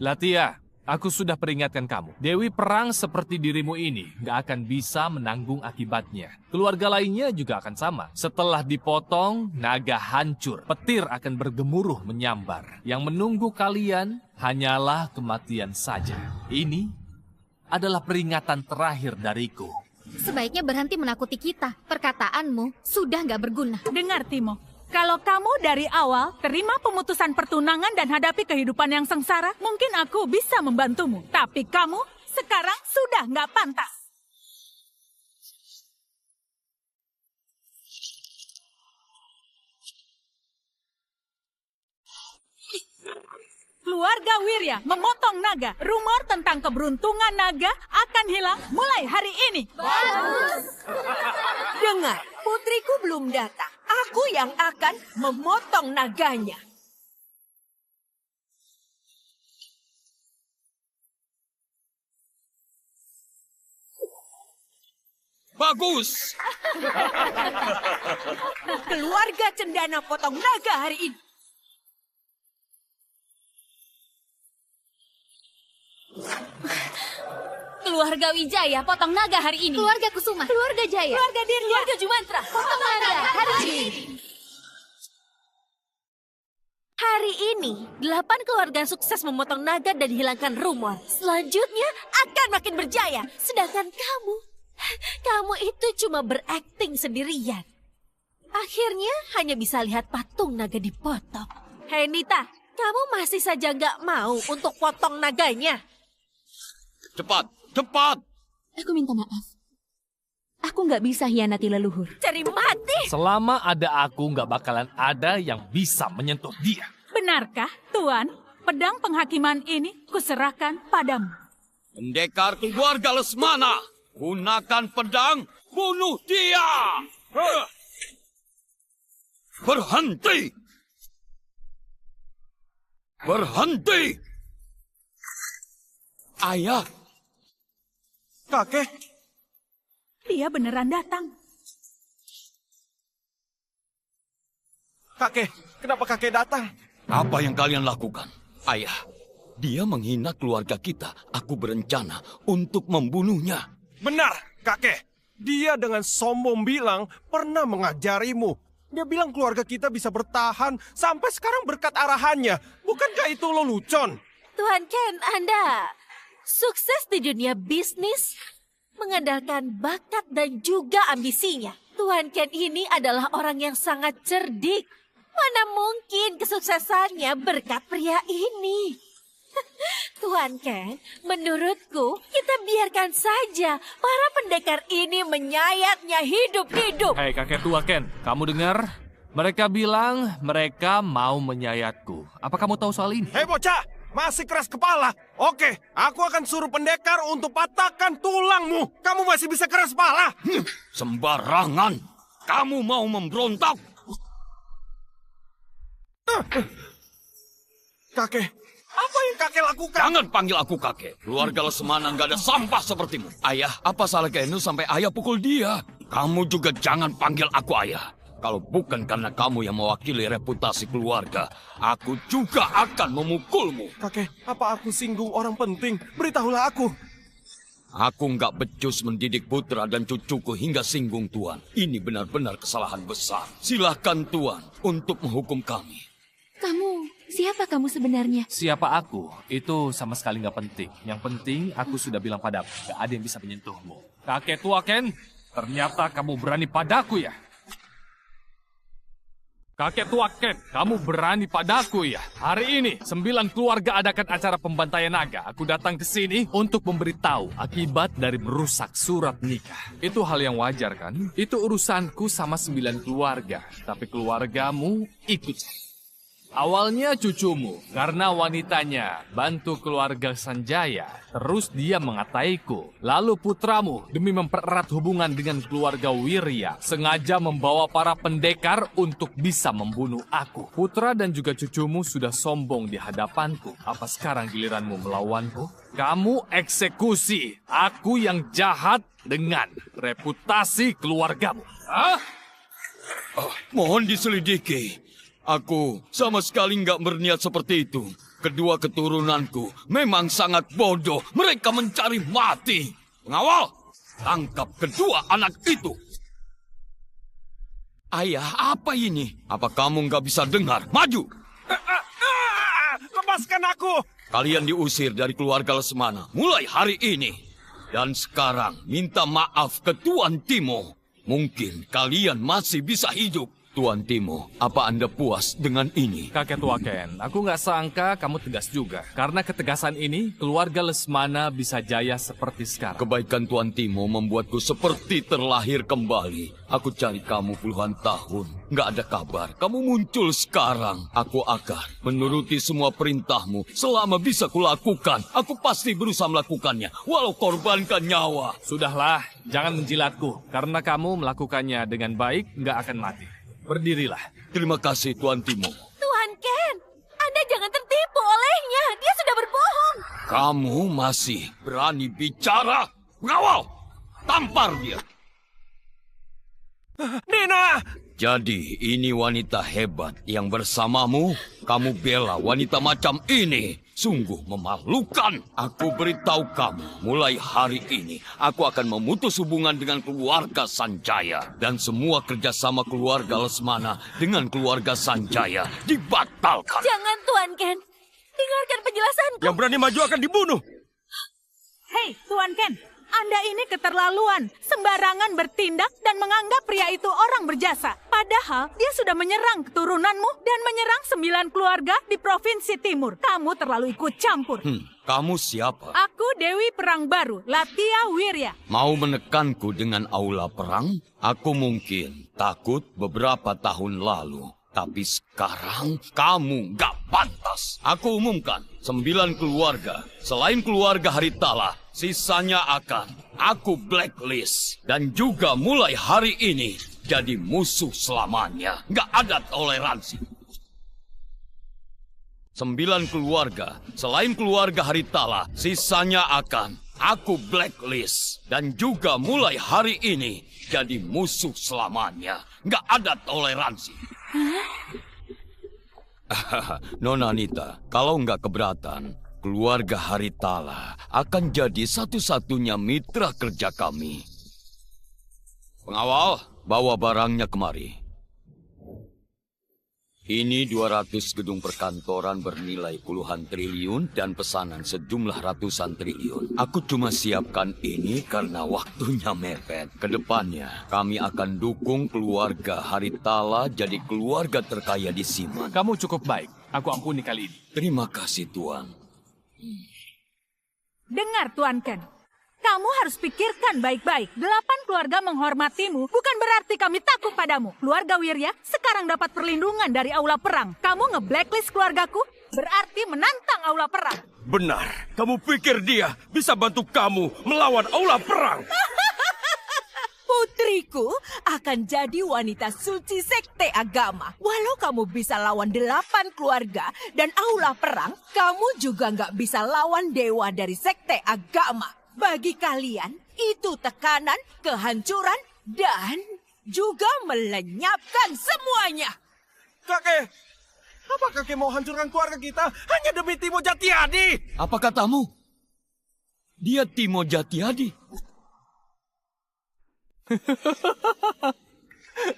Latia, aku sudah peringatkan kamu. Dewi perang seperti dirimu ini gak akan bisa menanggung akibatnya. Keluarga lainnya juga akan sama. Setelah dipotong, naga hancur. Petir akan bergemuruh menyambar. Yang menunggu kalian hanyalah kematian saja. Ini adalah peringatan terakhir dariku. Sebaiknya berhenti menakuti kita. Perkataanmu sudah nggak berguna. Dengar, Timo. Kalau kamu dari awal terima pemutusan pertunangan dan hadapi kehidupan yang sengsara, mungkin aku bisa membantumu. Tapi kamu sekarang sudah nggak pantas. Keluarga Wirya memotong naga. Rumor tentang keberuntungan naga akan hilang mulai hari ini. Dengar, putriku belum datang. Aku yang akan memotong naganya. Bagus! Keluarga Cendana potong naga hari ini. Keluarga Wijaya potong naga hari ini. Keluarga Kusuma. Keluarga Jaya. Keluarga Dirya. Keluarga Jumantra. Potong naga hari ini. Hari ini, 8 keluarga sukses memotong naga dan hilangkan rumor. Selanjutnya akan makin berjaya. Sedangkan kamu itu cuma berakting sendirian. Akhirnya hanya bisa lihat patung naga dipotong. Hei Nita, kamu masih saja nggak mau untuk potong naganya? Cepat, cepat! Aku minta maaf. Aku nggak bisa hianati leluhur. Cari mati! Selama ada aku, nggak bakalan ada yang bisa menyentuh dia. Benarkah, Tuan? Pedang penghakiman ini kuserahkan padamu. Pendekar keluarga Lesmana, gunakan pedang, bunuh dia! Berhenti! Berhenti! Ayah! Kakek, Dia beneran datang. kakek, kenapa kakek datang? Apa yang kalian lakukan? Ayah, dia menghina keluarga kita. Aku berencana untuk membunuhnya. Benar, kakek. Dia dengan sombong bilang pernah mengajarimu. Dia bilang keluarga kita bisa bertahan sampai sekarang berkat arahannya. Bukankah itu lelucon? Tuan Ken, Anda sukses di dunia bisnis, mengandalkan bakat dan juga ambisinya. Tuan Ken ini adalah orang yang sangat cerdik. Mana mungkin kesuksesannya berkat pria ini? Tuan Ken, menurutku kita biarkan saja para pendekar ini menyayatnya hidup-hidup. Hei kakek tua Ken, kamu dengar? Mereka bilang mereka mau menyayatku. Apa kamu tahu soal ini? Hei bocah, masih keras kepala. Oke, aku akan suruh pendekar untuk patahkan tulangmu. Kamu masih bisa keras kepala. Sembarangan. Kamu mau memberontak? Kakek, apa yang kakek lakukan? Jangan panggil aku kakek. Keluarga Lesmana nggak ada sampah sepertimu. Ayah, apa salah Kenu sampai ayah pukul dia? Kamu juga jangan panggil aku ayah. Kalau bukan karena kamu yang mewakili reputasi keluarga, aku juga akan memukulmu. Kakek, apa aku singgung orang penting? Beritahulah aku. Aku nggak becus mendidik putra dan cucuku hingga singgung Tuan. Ini benar-benar kesalahan besar. Silahkan Tuan untuk menghukum kami. Siapa kamu sebenarnya? Siapa aku? Itu sama sekali nggak penting. Yang penting aku sudah bilang padamu, nggak ada yang bisa menyentuhmu. Kakek tua Ken, ternyata kamu berani padaku ya? Kakek tua Ken, kamu berani padaku ya? Hari ini, 9 keluarga adakan acara pembantaian naga. Aku datang ke sini untuk memberitahu akibat dari merusak surat nikah. Itu hal yang wajar kan? Itu urusanku sama 9 keluarga. Tapi keluargamu ikut. Awalnya cucumu, karena wanitanya bantu keluarga Sanjaya. Terus dia mengataiku. Lalu putramu, demi mempererat hubungan dengan keluarga Wirya, sengaja membawa para pendekar untuk bisa membunuh aku. Putra dan juga cucumu sudah sombong di hadapanku. Apa sekarang giliranmu melawanku? Kamu eksekusi aku yang jahat dengan reputasi keluargamu. Hah? Mohon diselidiki. Aku sama sekali nggak berniat seperti itu. Kedua keturunanku memang sangat bodoh. Mereka mencari mati. Pengawal, tangkap kedua anak itu. Ayah, apa ini? Apa kamu nggak bisa dengar? Maju! Lepaskan aku! Kalian diusir dari keluarga Lesmana mulai hari ini. Dan sekarang minta maaf ke Tuan Timo. Mungkin kalian masih bisa hidup. Tuan Timo, apa Anda puas dengan ini? Kakek tua Ken, aku nggak sangka kamu tegas juga. Karena ketegasan ini, keluarga Lesmana bisa jaya seperti sekarang. Kebaikan Tuan Timo membuatku seperti terlahir kembali. Aku cari kamu puluhan tahun. Nggak ada kabar. Kamu muncul sekarang. Aku akan menuruti semua perintahmu selama bisa kulakukan. Aku pasti berusaha melakukannya, walau korbankan nyawa. Sudahlah, jangan menjilatku. Karena kamu melakukannya dengan baik, nggak akan mati. Berdirilah. Terima kasih, Tuan Timo. Tuan Ken, Anda jangan tertipu olehnya. Dia sudah berbohong. Kamu masih berani bicara? Pengawal, tampar dia. Nina! Jadi ini wanita hebat yang bersamamu. Kamu bela wanita macam ini. Sungguh memalukan. Aku beritahu kamu, mulai hari ini aku akan memutus hubungan dengan keluarga Sanjaya. Dan semua kerjasama keluarga Lesmana dengan keluarga Sanjaya dibatalkan. Jangan, Tuan Ken. Dengarkan penjelasanku. Yang berani maju akan dibunuh. Hei, Tuan Ken, Anda ini keterlaluan. Sembarangan bertindak dan menganggap pria itu orang berjasa. Padahal dia sudah menyerang keturunanmu dan menyerang 9 keluarga di Provinsi Timur. Kamu terlalu ikut campur. Kamu siapa? Aku Dewi Perang Baru, Latia Wirya. Mau menekanku dengan aula perang? Aku mungkin takut beberapa tahun lalu. Tapi sekarang kamu gak pantas. Aku umumkan 9 keluarga. Selain keluarga Haritala, sisanya akan aku blacklist. Dan juga mulai hari ini jadi musuh selamanya. Gak ada toleransi. 9 keluarga. Selain keluarga Haritala, sisanya akan aku blacklist. Dan juga mulai hari ini jadi musuh selamanya. Gak ada toleransi. Nona Anita, kalau nggak keberatan, keluarga Haritala akan jadi satu-satunya mitra kerja kami. Pengawal, bawa barangnya kemari. Ini 200 gedung perkantoran bernilai puluhan triliun dan pesanan sejumlah ratusan triliun. Aku cuma siapkan ini karena waktunya mepet. Kedepannya, kami akan dukung keluarga Haritala jadi keluarga terkaya di Siman. Kamu cukup baik. Aku ampuni kali ini. Terima kasih, Tuan. Dengar, Tuan Ken. Kamu harus pikirkan baik-baik. 8 keluarga menghormatimu bukan berarti kami takut padamu. Keluarga Wirya sekarang dapat perlindungan dari aula perang. Kamu nge-blacklist keluargaku berarti menantang aula perang. Benar. Kamu pikir dia bisa bantu kamu melawan aula perang? Putriku akan jadi wanita suci sekte agama. Walau kamu bisa lawan 8 keluarga dan aula perang, kamu juga nggak bisa lawan dewa dari sekte agama. Bagi kalian, itu tekanan, kehancuran, dan juga melenyapkan semuanya. Kakek, apa kakek mau hancurkan keluarga kita hanya demi Timo Jatiadi? Apa katamu? Dia Timo Jatiadi.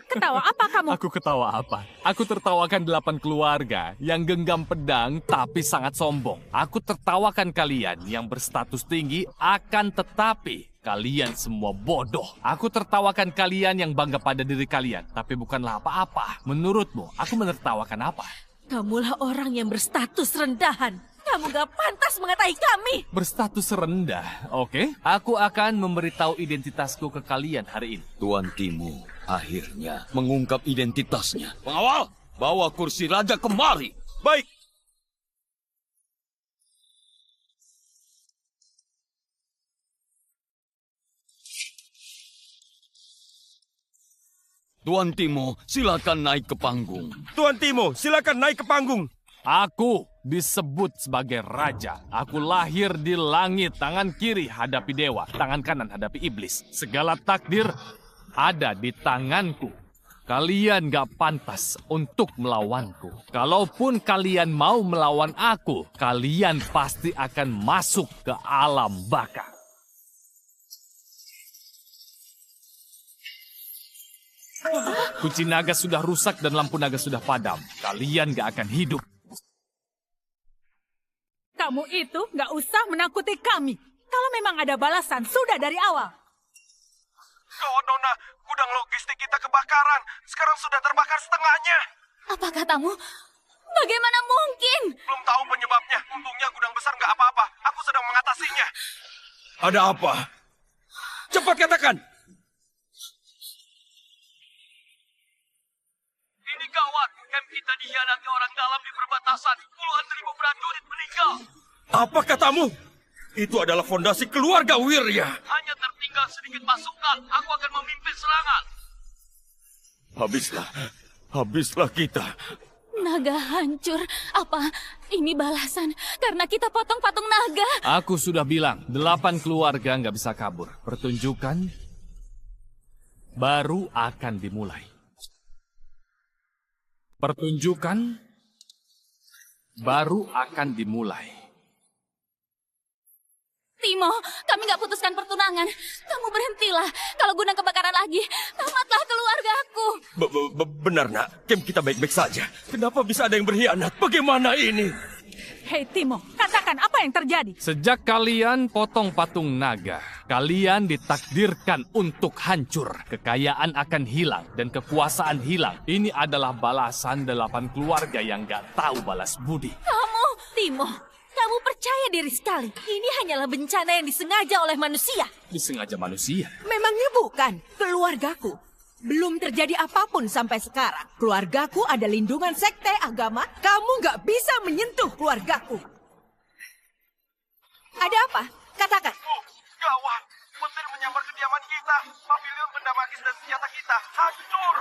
Ketawa apa kamu? Aku ketawa apa? Aku tertawakan 8 keluarga yang genggam pedang tapi sangat sombong. Aku tertawakan kalian yang berstatus tinggi akan tetapi kalian semua bodoh. Aku tertawakan kalian yang bangga pada diri kalian tapi bukanlah apa-apa. Menurutmu, aku menertawakan apa? Kamulah orang yang berstatus rendahan. Kamu gak pantas mengatai kami. Berstatus rendah, oke? Aku akan memberitahu identitasku ke kalian hari ini. Tuan Timo akhirnya mengungkap identitasnya. Pengawal, bawa kursi raja kemari. Baik. Tuan Timo, silakan naik ke panggung. Tuan Timo, silakan naik ke panggung. Aku disebut sebagai raja. Aku lahir di langit, tangan kiri hadapi dewa, tangan kanan hadapi iblis. Segala takdir ada di tanganku. Kalian gak pantas untuk melawanku. Kalaupun kalian mau melawan aku, kalian pasti akan masuk ke alam baka. Kunci naga sudah rusak dan lampu naga sudah padam. Kalian gak akan hidup. Kamu itu nggak usah menakuti kami. Kalau memang ada balasan, sudah dari awal. Gawat, Nona. Gudang logistik kita kebakaran. Sekarang sudah terbakar setengahnya. Apa katamu? Bagaimana mungkin? Belum tahu penyebabnya. Untungnya gudang besar nggak apa-apa. Aku sedang mengatasinya. Ada apa? Cepat katakan. Ini gawat, camp kita dihianati orang dalam di perbatasan. Puluhan ribu prajurit meninggal. Apa katamu? Itu adalah fondasi keluarga Wirya. Hanya tertinggal sedikit pasukan. Aku akan memimpin serangan. Habislah kita. Naga hancur. Apa ini balasan karena kita potong patung naga? Aku sudah bilang, 8 keluarga nggak bisa kabur. Pertunjukan baru akan dimulai. Pertunjukan baru akan dimulai. Timo, kami nggak putuskan pertunangan. Kamu berhentilah. Kalau gudang kebakaran lagi, tamatlah keluargaku. Benar, nak. Camp kita baik-baik saja. Kenapa bisa ada yang berkhianat? Bagaimana ini? Hei Timo, katakan apa yang terjadi? Sejak kalian potong patung naga, kalian ditakdirkan untuk hancur. Kekayaan akan hilang dan kekuasaan hilang. Ini adalah balasan 8 keluarga yang gak tahu balas budi. Kamu, Timo, kamu percaya diri sekali. Ini hanyalah bencana yang disengaja oleh manusia. Disengaja manusia. Memangnya bukan? Keluargaku. Belum terjadi apapun sampai sekarang. Keluargaku ada lindungan sekte agama. Kamu nggak bisa menyentuh keluargaku. Ada apa? Katakan. Gawat. Petir menyambar kediaman kita. Pavilion benda magis dan senjata kita hancur.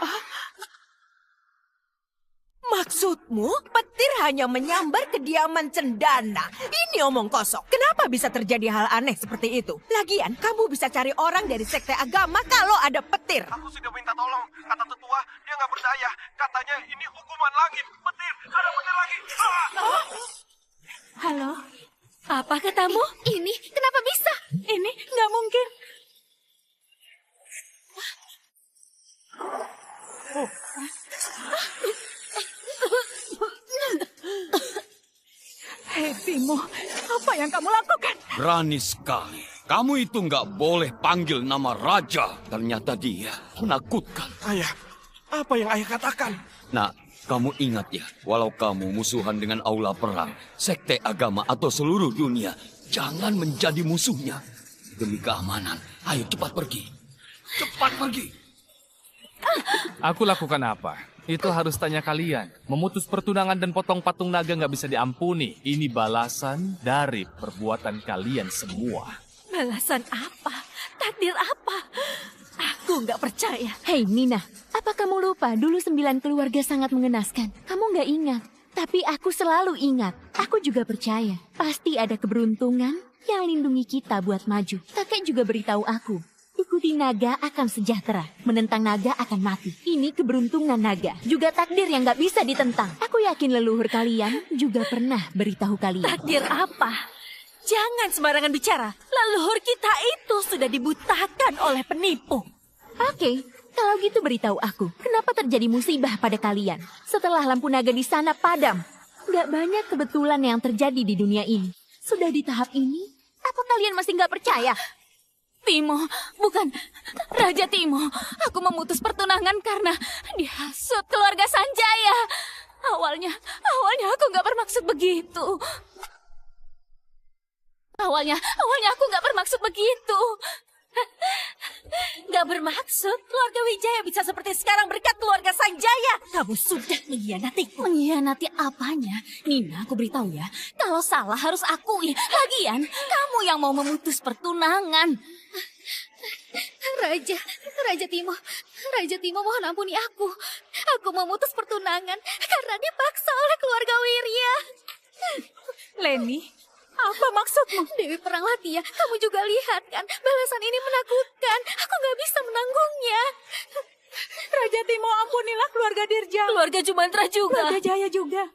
Maksudmu, petir hanya menyambar kediaman Cendana. Ini omong kosong. Kenapa bisa terjadi hal aneh seperti itu? Lagian, kamu bisa cari orang dari sekte agama kalau ada petir. Aku sudah minta tolong. Kata tetua, dia nggak berdaya. Katanya ini hukuman langit. Petir, ada petir lagi. Halo, Apa katamu? Ini kenapa bisa? ini nggak mungkin. Hei Timo, apa yang kamu lakukan? Berani sekali. Kamu itu nggak boleh panggil nama raja. Ternyata dia menakutkan. Ayah, apa yang ayah katakan? Nah, kamu ingat ya, walau kamu musuhan dengan aula perang, sekte agama atau seluruh dunia, jangan menjadi musuhnya. Demi keamanan, ayo cepat pergi. Cepat pergi. Aku lakukan apa? Itu harus tanya kalian. Memutus pertunangan dan potong patung naga nggak bisa diampuni. Ini balasan dari perbuatan kalian semua. Balasan apa? Takdir apa? Aku nggak percaya. Hei Nina, apa kamu lupa dulu 9 keluarga sangat mengenaskan? Kamu nggak ingat, tapi aku selalu ingat. Aku juga percaya, pasti ada keberuntungan yang lindungi kita buat maju. Kakek juga beritahu aku, ikuti naga akan sejahtera, menentang naga akan mati. Ini keberuntungan naga, juga takdir yang nggak bisa ditentang. Aku yakin leluhur kalian juga pernah beritahu kalian. Takdir apa? Jangan sembarangan bicara. Leluhur kita itu sudah dibutakan oleh penipu. Oke, kalau gitu beritahu aku, kenapa terjadi musibah pada kalian? Setelah lampu naga di sana padam, nggak banyak kebetulan yang terjadi di dunia ini. Sudah di tahap ini, apa kalian masih nggak percaya? Timo, bukan Raja Timo. Aku memutus pertunangan karena dihasut keluarga Sanjaya. Awalnya aku nggak bermaksud begitu. Awalnya aku nggak bermaksud begitu. Gak bermaksud keluarga Wijaya bisa seperti sekarang berkat keluarga Sanjaya. Kamu sudah mengkhianatiku. Mengkhianati apanya? Nina, aku beritahu ya. Kalau salah harus akui. Lagian, kamu yang mau memutus pertunangan. Raja Timo mohon ampuni aku. Aku memutus pertunangan karena dipaksa oleh keluarga Wirya. Leni, apa maksudmu? Dewi Perang Latia, kamu juga lihat kan, balasan ini menakutkan. Aku nggak bisa menanggungnya. Raja Timo, ampunilah keluarga Dirja. Keluarga Jumantra juga. Keluarga Jaya juga.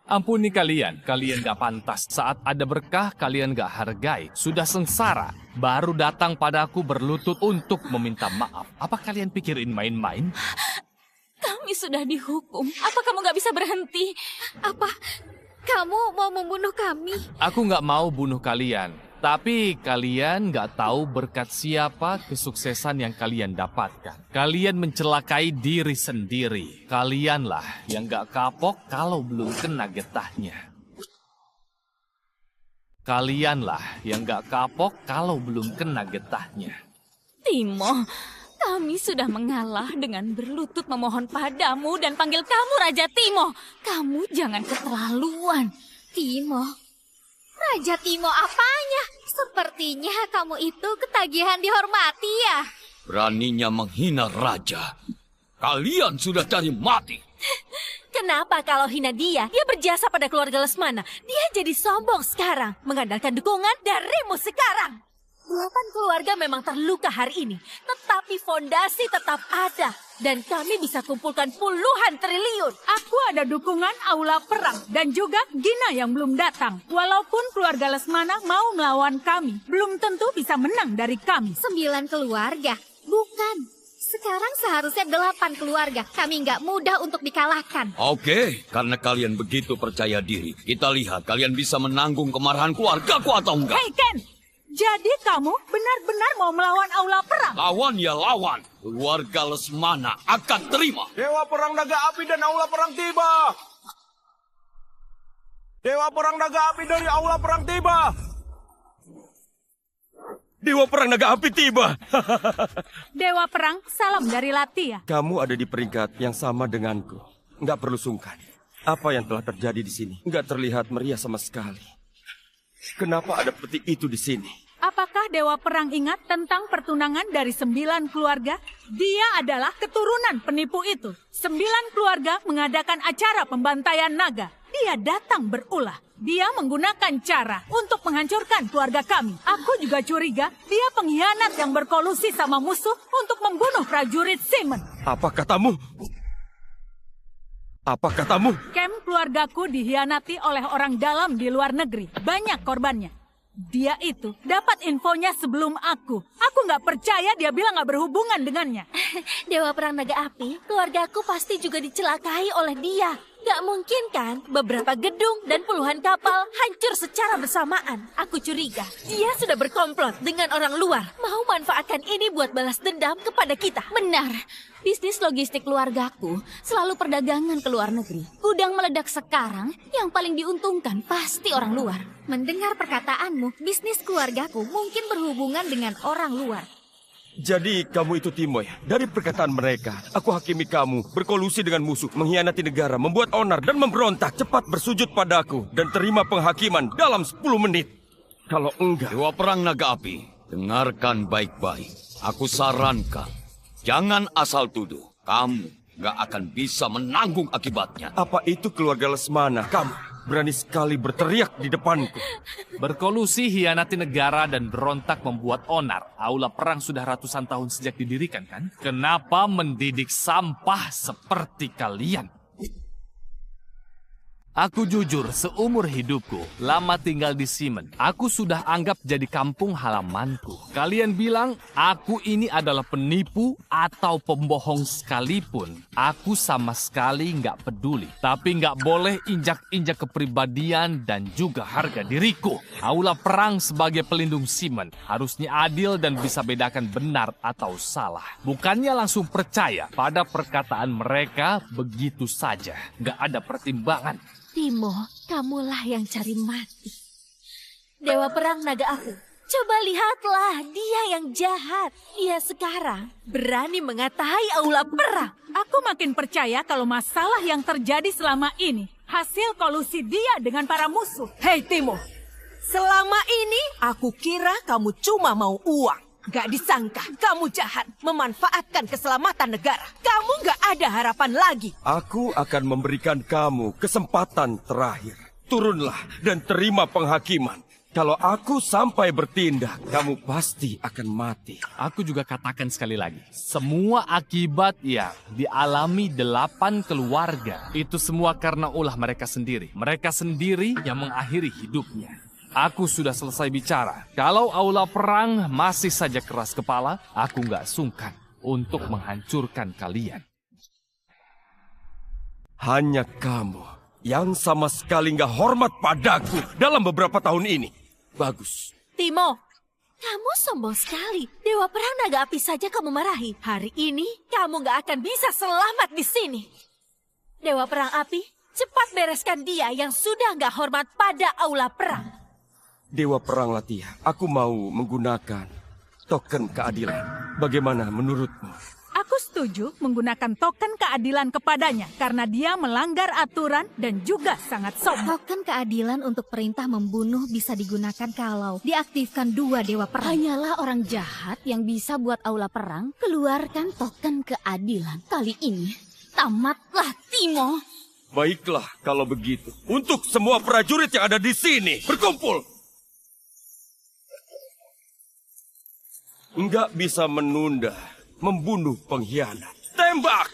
Ampuni kalian gak pantas. Saat ada berkah, kalian gak hargai. Sudah sengsara, baru datang padaku berlutut untuk meminta maaf. Apa kalian pikir ini main-main? Kami sudah dihukum. Apa kamu nggak bisa berhenti? Apa kamu mau membunuh kami? Aku gak mau bunuh kalian. Tapi kalian gak tahu berkat siapa kesuksesan yang kalian dapatkan. Kalian mencelakai diri sendiri. Kalianlah yang gak kapok kalau belum kena getahnya. Kalianlah yang gak kapok kalau belum kena getahnya. Timo, kami sudah mengalah dengan berlutut memohon padamu dan panggil kamu Raja Timo. Kamu jangan keterlaluan. Timo. Raja Timo apanya? Sepertinya kamu itu ketagihan dihormati ya. Beraninya menghina raja. Kalian sudah cari mati. Kenapa kalau hina dia? Dia berjasa pada keluarga Lesmana. Dia jadi sombong sekarang. Mengandalkan dukungan darimu sekarang. 8 keluarga memang terluka hari ini. Tetapi fondasi tetap ada. Dan kami bisa kumpulkan puluhan triliun. Aku ada dukungan Aula Perang dan juga Gina yang belum datang. Walaupun keluarga Lesmana mau melawan kami, belum tentu bisa menang dari kami. 9 keluarga? Bukan. Sekarang seharusnya 8 keluarga. Kami nggak mudah untuk dikalahkan. Oke, karena kalian begitu percaya diri. Kita lihat kalian bisa menanggung kemarahan keluargaku atau enggak. Hei Ken, jadi kamu benar-benar mau melawan Aula Perang? Lawan ya lawan. Keluarga Lesmana akan terima. Dewa Perang Naga Api dan Aula Perang tiba. Dewa Perang Naga Api dari Aula Perang tiba. Dewa Perang Naga Api tiba. Dewa Perang, salam dari Latia. Kamu ada di peringkat yang sama denganku. Nggak perlu sungkan. Apa yang telah terjadi di sini? Nggak terlihat meriah sama sekali. Kenapa ada peti itu di sini? Apakah Dewa Perang ingat tentang pertunangan dari 9 keluarga? Dia adalah keturunan penipu itu. 9 keluarga mengadakan acara pembantaian naga. Dia datang berulah. Dia menggunakan cara untuk menghancurkan keluarga kami. Aku juga curiga dia pengkhianat yang berkolusi sama musuh untuk membunuh prajurit Simon. Apa katamu? Apa katamu? Kem keluargaku dikhianati oleh orang dalam di luar negeri. Banyak korbannya. Dia itu dapat infonya sebelum aku. Aku nggak percaya dia bilang nggak berhubungan dengannya. Dewa Perang Naga Api, keluargaku pasti juga dicelakai oleh dia. Gak mungkin kan beberapa gedung dan puluhan kapal hancur secara bersamaan. Aku curiga dia sudah berkomplot dengan orang luar. Mau manfaatkan ini buat balas dendam kepada kita. Benar. Bisnis logistik keluargaku selalu perdagangan ke luar negeri. Gudang meledak sekarang, yang paling diuntungkan pasti orang luar. Mendengar perkataanmu, bisnis keluargaku mungkin berhubungan dengan orang luar. Jadi kamu itu Timo ya? Dari perkataan mereka, aku hakimi kamu berkolusi dengan musuh, mengkhianati negara, membuat onar dan memberontak. Cepat bersujud padaku dan terima penghakiman dalam 10 menit. Kalau enggak... Dewa Perang Naga Api, dengarkan baik-baik. Aku sarankan, jangan asal tuduh. Kamu gak akan bisa menanggung akibatnya. Apa itu keluarga Lesmana? Kamu berani sekali berteriak di depanku. Berkolusi, hianati negara, dan berontak membuat onar. Aula Perang sudah ratusan tahun sejak didirikan, kan? Kenapa mendidik sampah seperti kalian? Aku jujur, seumur hidupku, lama tinggal di Simon. Aku sudah anggap jadi kampung halamanku. Kalian bilang, aku ini adalah penipu atau pembohong sekalipun. Aku sama sekali nggak peduli. Tapi nggak boleh injak-injak kepribadian dan juga harga diriku. Aula Perang sebagai pelindung Simon harusnya adil dan bisa bedakan benar atau salah. Bukannya langsung percaya pada perkataan mereka begitu saja. Nggak ada pertimbangan. Timo, kamulah yang cari mati. Dewa Perang Naga Api, Coba lihatlah, dia yang jahat. Dia sekarang berani mengatai aula perang. Aku makin percaya kalau masalah yang terjadi selama ini hasil kolusi dia dengan para musuh. Hei Timo, selama ini aku kira kamu cuma mau uang. Gak disangka kamu jahat, memanfaatkan keselamatan negara. Kamu gak ada harapan lagi. Aku akan memberikan kamu kesempatan terakhir. Turunlah dan terima penghakiman. Kalau aku sampai bertindak, kamu pasti akan mati. Aku juga katakan sekali lagi, semua akibat yang dialami 8 keluarga, itu semua karena ulah mereka sendiri. Mereka sendiri yang mengakhiri hidupnya. Aku sudah selesai bicara. Kalau aula perang masih saja keras kepala, aku nggak sungkan untuk menghancurkan kalian. Hanya kamu yang sama sekali nggak hormat padaku dalam beberapa tahun ini. Bagus. Timo, kamu sombong sekali. Dewa Perang Naga Api saja kamu marahi. Hari ini kamu nggak akan bisa selamat di sini. Dewa Perang Api, cepat bereskan dia yang sudah nggak hormat pada aula perang. Dewa Perang Latihah, aku mau menggunakan token keadilan. Bagaimana menurutmu? Aku setuju menggunakan token keadilan kepadanya karena dia melanggar aturan dan juga sangat sombong. Token keadilan untuk perintah membunuh bisa digunakan kalau diaktifkan 2 dewa perang. Hanyalah orang jahat yang bisa buat aula perang keluarkan token keadilan. Kali ini, tamatlah Timo. Baiklah kalau begitu. Untuk semua prajurit yang ada di sini, berkumpul! Enggak bisa menunda, membunuh pengkhianat. Tembak!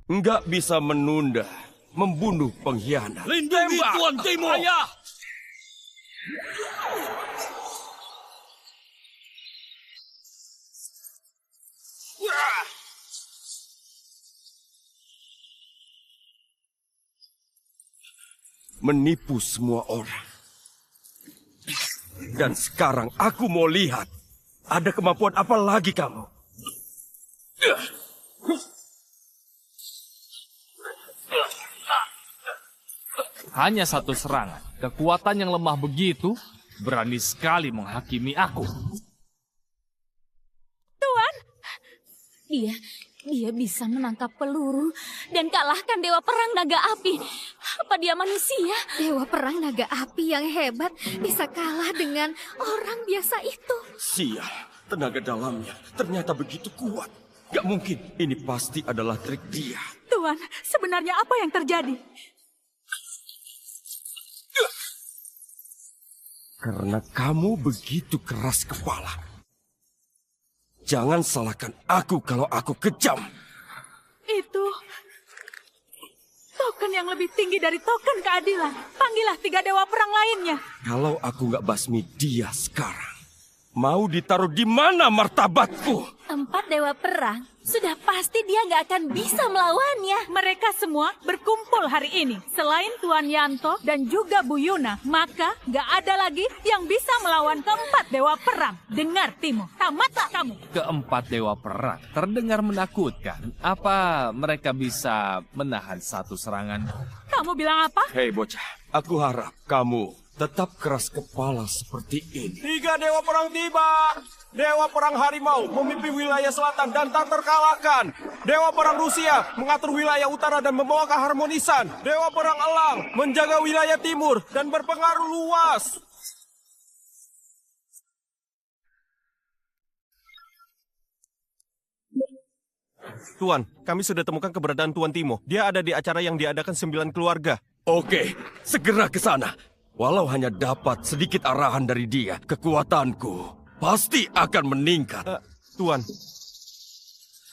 Enggak bisa menunda, membunuh pengkhianat. Lindungi Tembak! Tuan Timo! Ayah! Menipu semua orang. Dan sekarang aku mau lihat, ada kemampuan apa lagi kamu? Hanya satu serangan. Kekuatan yang lemah begitu, berani sekali menghakimi aku. Tuan, Dia bisa menangkap peluru dan kalahkan Dewa Perang Naga Api. Apa dia manusia? Dewa Perang Naga Api yang hebat bisa kalah dengan orang biasa itu. Sial, tenaga dalamnya ternyata begitu kuat. Gak mungkin, ini pasti adalah trik dia. Tuan, sebenarnya apa yang terjadi? Karena kamu begitu keras kepala. Jangan salahkan aku kalau aku kejam. Itu token yang lebih tinggi dari token keadilan. Panggillah 3 dewa perang lainnya. Kalau aku nggak basmi dia sekarang, mau ditaruh di mana martabatku? 4 dewa perang, sudah pasti dia nggak akan bisa melawannya. Mereka semua berkumpul hari ini. Selain Tuan Yanto dan juga Bu Yuna, maka nggak ada lagi yang bisa melawan 4 dewa perang. Dengar, Timo, tamatlah kamu. 4 dewa perang terdengar menakutkan. Apa mereka bisa menahan satu serangan? Kamu bilang apa? Hei bocah, aku harap kamu tetap keras kepala seperti ini. 3 dewa perang tiba. Dewa perang harimau memimpin wilayah selatan dan tak terkalahkan. Dewa perang Rusia mengatur wilayah utara dan membawa keharmonisan. Dewa perang elang menjaga wilayah timur dan berpengaruh luas. Tuan, kami sudah temukan keberadaan Tuan Timo. Dia ada di acara yang diadakan 9 keluarga. Oke, segera ke sana. Walau hanya dapat sedikit arahan dari dia, kekuatanku pasti akan meningkat. Tuan,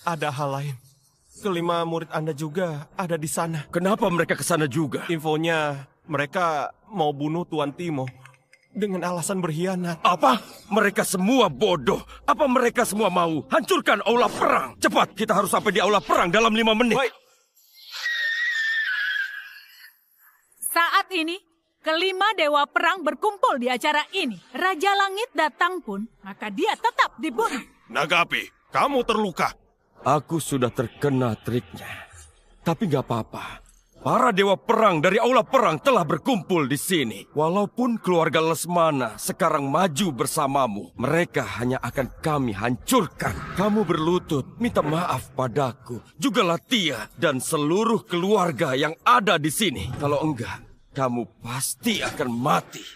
ada hal lain. Kelima murid Anda juga ada di sana. Kenapa mereka ke sana juga? Infonya, mereka mau bunuh Tuan Timo dengan alasan berkhianat. Apa? Mereka semua bodoh. Apa mereka semua mau hancurkan aula perang? Cepat, kita harus sampai di aula perang dalam 5 menit. Baik. Saat ini, kelima dewa perang berkumpul di acara ini. Raja Langit datang pun, maka dia tetap dibunuh. Naga Api, kamu terluka. Aku sudah terkena triknya. Tapi nggak apa-apa. Para dewa perang dari aula perang telah berkumpul di sini. Walaupun keluarga Lesmana sekarang maju bersamamu, mereka hanya akan kami hancurkan. Kamu berlutut, minta maaf padaku, juga Latia dan seluruh keluarga yang ada di sini. Kalau enggak, kamu pasti akan mati.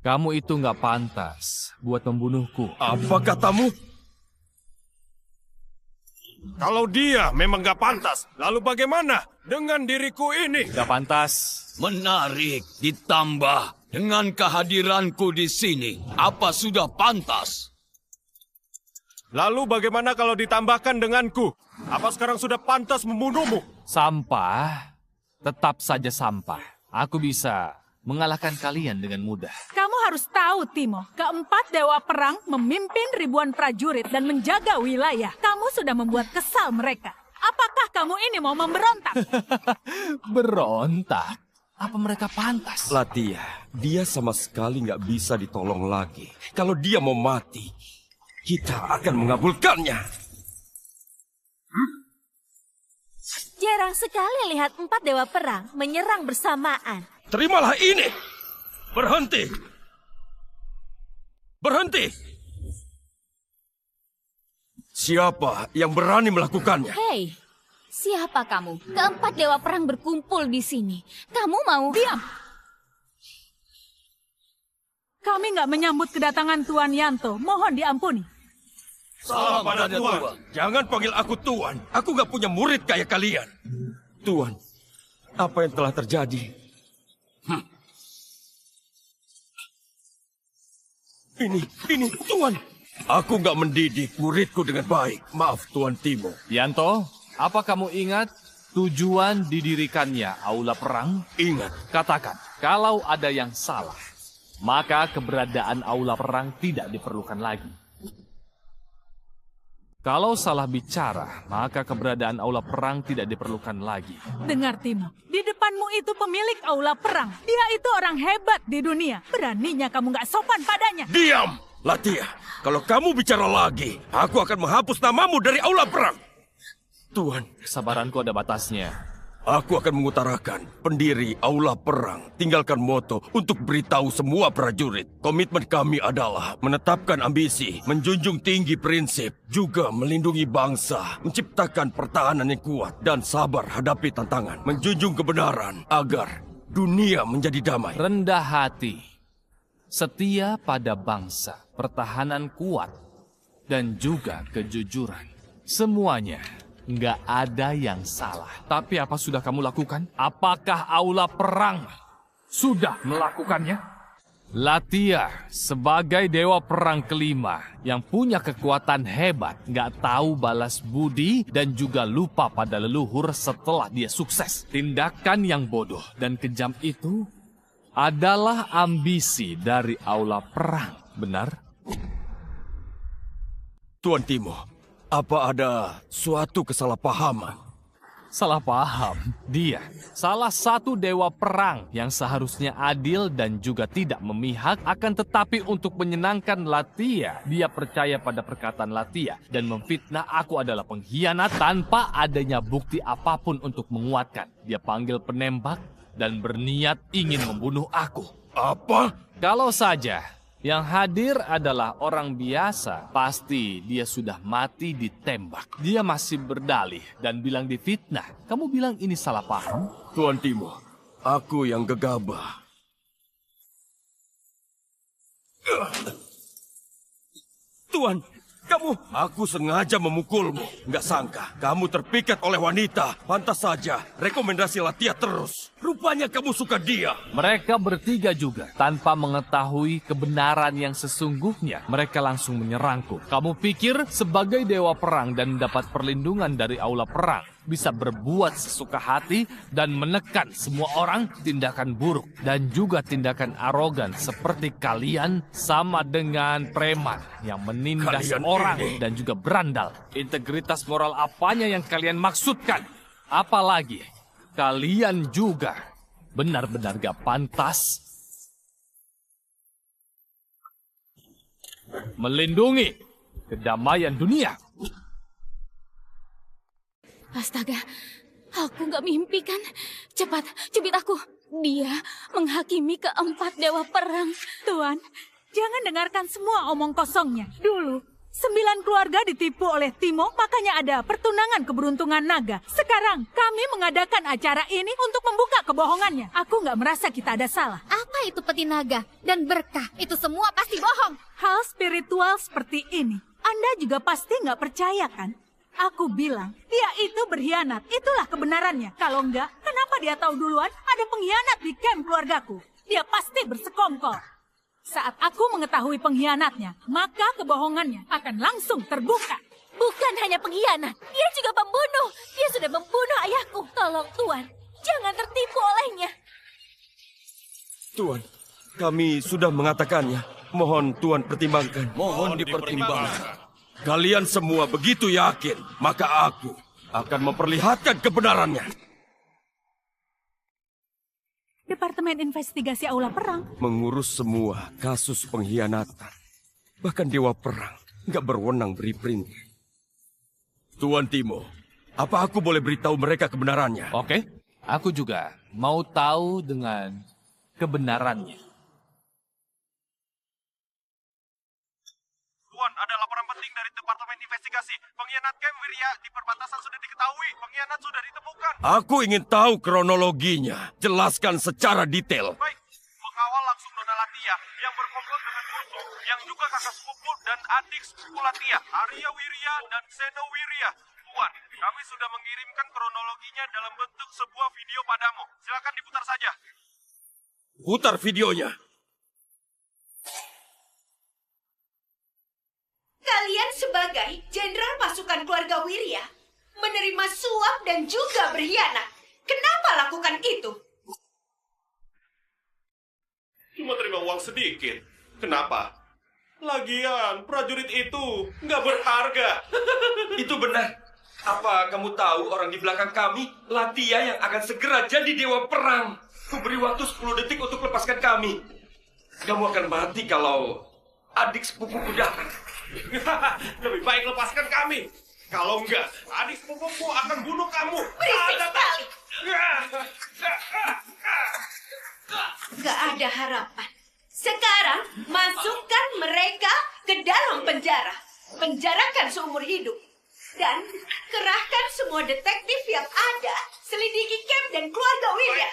Kamu itu nggak pantas buat membunuhku. Apa katamu? Kalau dia memang gak pantas, lalu bagaimana dengan diriku ini? Nggak pantas. Menarik, ditambah dengan kehadiranku di sini. Apa sudah pantas? Lalu bagaimana kalau ditambahkan denganku? Apa sekarang sudah pantas membunuhmu? Sampah, tetap saja sampah. Aku bisa mengalahkan kalian dengan mudah. Kamu harus tahu, Timo. Keempat dewa perang memimpin ribuan prajurit dan menjaga wilayah. Kamu sudah membuat kesal mereka. Apakah kamu ini mau memberontak? Berontak? Apa mereka pantas? Latia, dia sama sekali nggak bisa ditolong lagi. Kalau dia mau mati, kita akan mengabulkannya. Jarang sekali lihat 4 dewa perang menyerang bersamaan. Terimalah ini. Berhenti. Berhenti. Siapa yang berani melakukannya? Hei, siapa kamu? Keempat dewa perang berkumpul di sini. Kamu mau? Diam! Kami nggak menyambut kedatangan Tuan Yanto. Mohon diampuni. Salam pada Tuan. Jangan panggil aku Tuan. Aku nggak punya murid kayak kalian. Tuan, apa yang telah terjadi? Ini Tuan. Aku nggak mendidik muridku dengan baik. Maaf Tuan Timo. Yanto, apa kamu ingat tujuan didirikannya aula perang? Ingat. Katakan, kalau ada yang salah, maka keberadaan aula perang tidak diperlukan lagi. Kalau salah bicara, maka keberadaan aula perang tidak diperlukan lagi. Dengar, Timo. Di depanmu itu pemilik aula perang. Dia itu orang hebat di dunia. Beraninya kamu nggak sopan padanya. Diam, Latia. Kalau kamu bicara lagi, aku akan menghapus namamu dari aula perang. Tuan, Kesabaranku ada batasnya. aku akan mengutarakan pendiri aula perang. Tinggalkan moto untuk beritahu semua prajurit. Komitmen kami adalah menetapkan ambisi, menjunjung tinggi prinsip, juga melindungi bangsa, menciptakan pertahanan yang kuat, dan sabar hadapi tantangan. Menjunjung kebenaran agar dunia menjadi damai. Rendah hati, setia pada bangsa, pertahanan kuat, dan juga kejujuran. Semuanya nggak ada yang salah. Tapi apa sudah kamu lakukan? Apakah aula perang sudah melakukannya? Latia sebagai dewa perang kelima yang punya kekuatan hebat, nggak tahu balas budi dan juga lupa pada leluhur setelah dia sukses. Tindakan yang bodoh dan kejam itu adalah ambisi dari aula perang, benar? Tuan Timo, apa ada suatu kesalahpahaman? Salah paham. Dia salah satu dewa perang yang seharusnya adil dan juga tidak memihak, akan tetapi untuk menyenangkan Latia, dia percaya pada perkataan Latia dan memfitnah aku adalah pengkhianat tanpa adanya bukti apapun untuk menguatkan. Dia panggil penembak dan berniat ingin membunuh aku. Apa? Kalau saja yang hadir adalah orang biasa, pasti dia sudah mati ditembak. Dia masih berdalih dan bilang difitnah. Kamu bilang ini salah paham? Tuan Timo, aku yang gegabah. Tuan, aku sengaja memukulmu. Nggak sangka, kamu terpikat oleh wanita. Pantas saja, rekomendasi Latia terus. Rupanya kamu suka dia. Mereka bertiga juga, tanpa mengetahui kebenaran yang sesungguhnya, mereka langsung menyerangku. Kamu pikir sebagai dewa perang dan mendapat perlindungan dari aula perang, bisa berbuat sesuka hati dan menekan semua orang? Tindakan buruk dan juga tindakan arogan seperti kalian sama dengan preman yang menindas Kalian orang ini. dan juga berandal. Integritas moral apanya yang kalian maksudkan? Apalagi kalian juga benar-benar gak pantas melindungi kedamaian dunia. Astaga, Aku nggak mimpi kan? Cepat, cubit aku. Dia menghakimi keempat dewa perang. Tuan, jangan dengarkan semua omong kosongnya. Dulu, 9 keluarga ditipu oleh Timo, makanya ada pertunangan keberuntungan naga. Sekarang, kami mengadakan acara ini untuk membuka kebohongannya. Aku nggak merasa kita ada salah. Apa itu peti naga dan berkah? Itu semua pasti bohong. Hal spiritual seperti ini, Anda juga pasti nggak percaya kan? Aku bilang, dia itu berkhianat. Itulah kebenarannya. Kalau enggak, kenapa dia tahu duluan ada pengkhianat di camp keluargaku? Dia pasti bersekongkol. Saat aku mengetahui pengkhianatnya, maka kebohongannya akan langsung terbuka. Bukan hanya pengkhianat, dia juga pembunuh. Dia sudah membunuh ayahku. Tolong Tuan, jangan tertipu olehnya. Tuan, kami sudah mengatakannya. Mohon Tuan pertimbangkan. Mohon dipertimbangkan. Kalian semua begitu yakin, maka aku akan memperlihatkan kebenarannya. Departemen Investigasi Aula Perang. Mengurus semua kasus pengkhianatan. Bahkan Dewa Perang nggak berwenang beri perintah. Tuan Timo, apa aku boleh beritahu mereka kebenarannya? Oke, aku juga mau tahu dengan kebenarannya. Tuan, ada laporan penting dari Departemen Investigasi. Pengkhianat Camp Wirya di perbatasan sudah diketahui. Pengkhianat sudah ditemukan. Aku ingin tahu kronologinya. Jelaskan secara detail. Baik, pengawal langsung Nona Latia yang berkomplot dengan Urso, yang juga kakak sepupu dan adik sepupu Latia, Arya Wirya dan Seno Wirya. Tuan, kami sudah mengirimkan kronologinya dalam bentuk sebuah video padamu. Silakan diputar saja. Putar videonya. Kalian sebagai jenderal pasukan keluarga Wirya menerima suap dan juga berkhianat. Kenapa lakukan itu? Cuma terima uang sedikit. Kenapa? Lagian, prajurit itu nggak berharga. Itu benar. Apa kamu tahu orang di belakang kami, Latia yang akan segera jadi dewa perang. Ku beri waktu 10 detik untuk lepaskan kami. Kamu akan mati kalau adik sepupuku datang. Lebih baik lepaskan kami. Kalau enggak, adik sepupuku akan bunuh kamu. Berisik sekali. Gak ada harapan. Sekarang, masukkan mereka ke dalam penjara. Penjarakan seumur hidup. Dan kerahkan semua detektif yang ada, selidiki camp dan keluarga Wirya.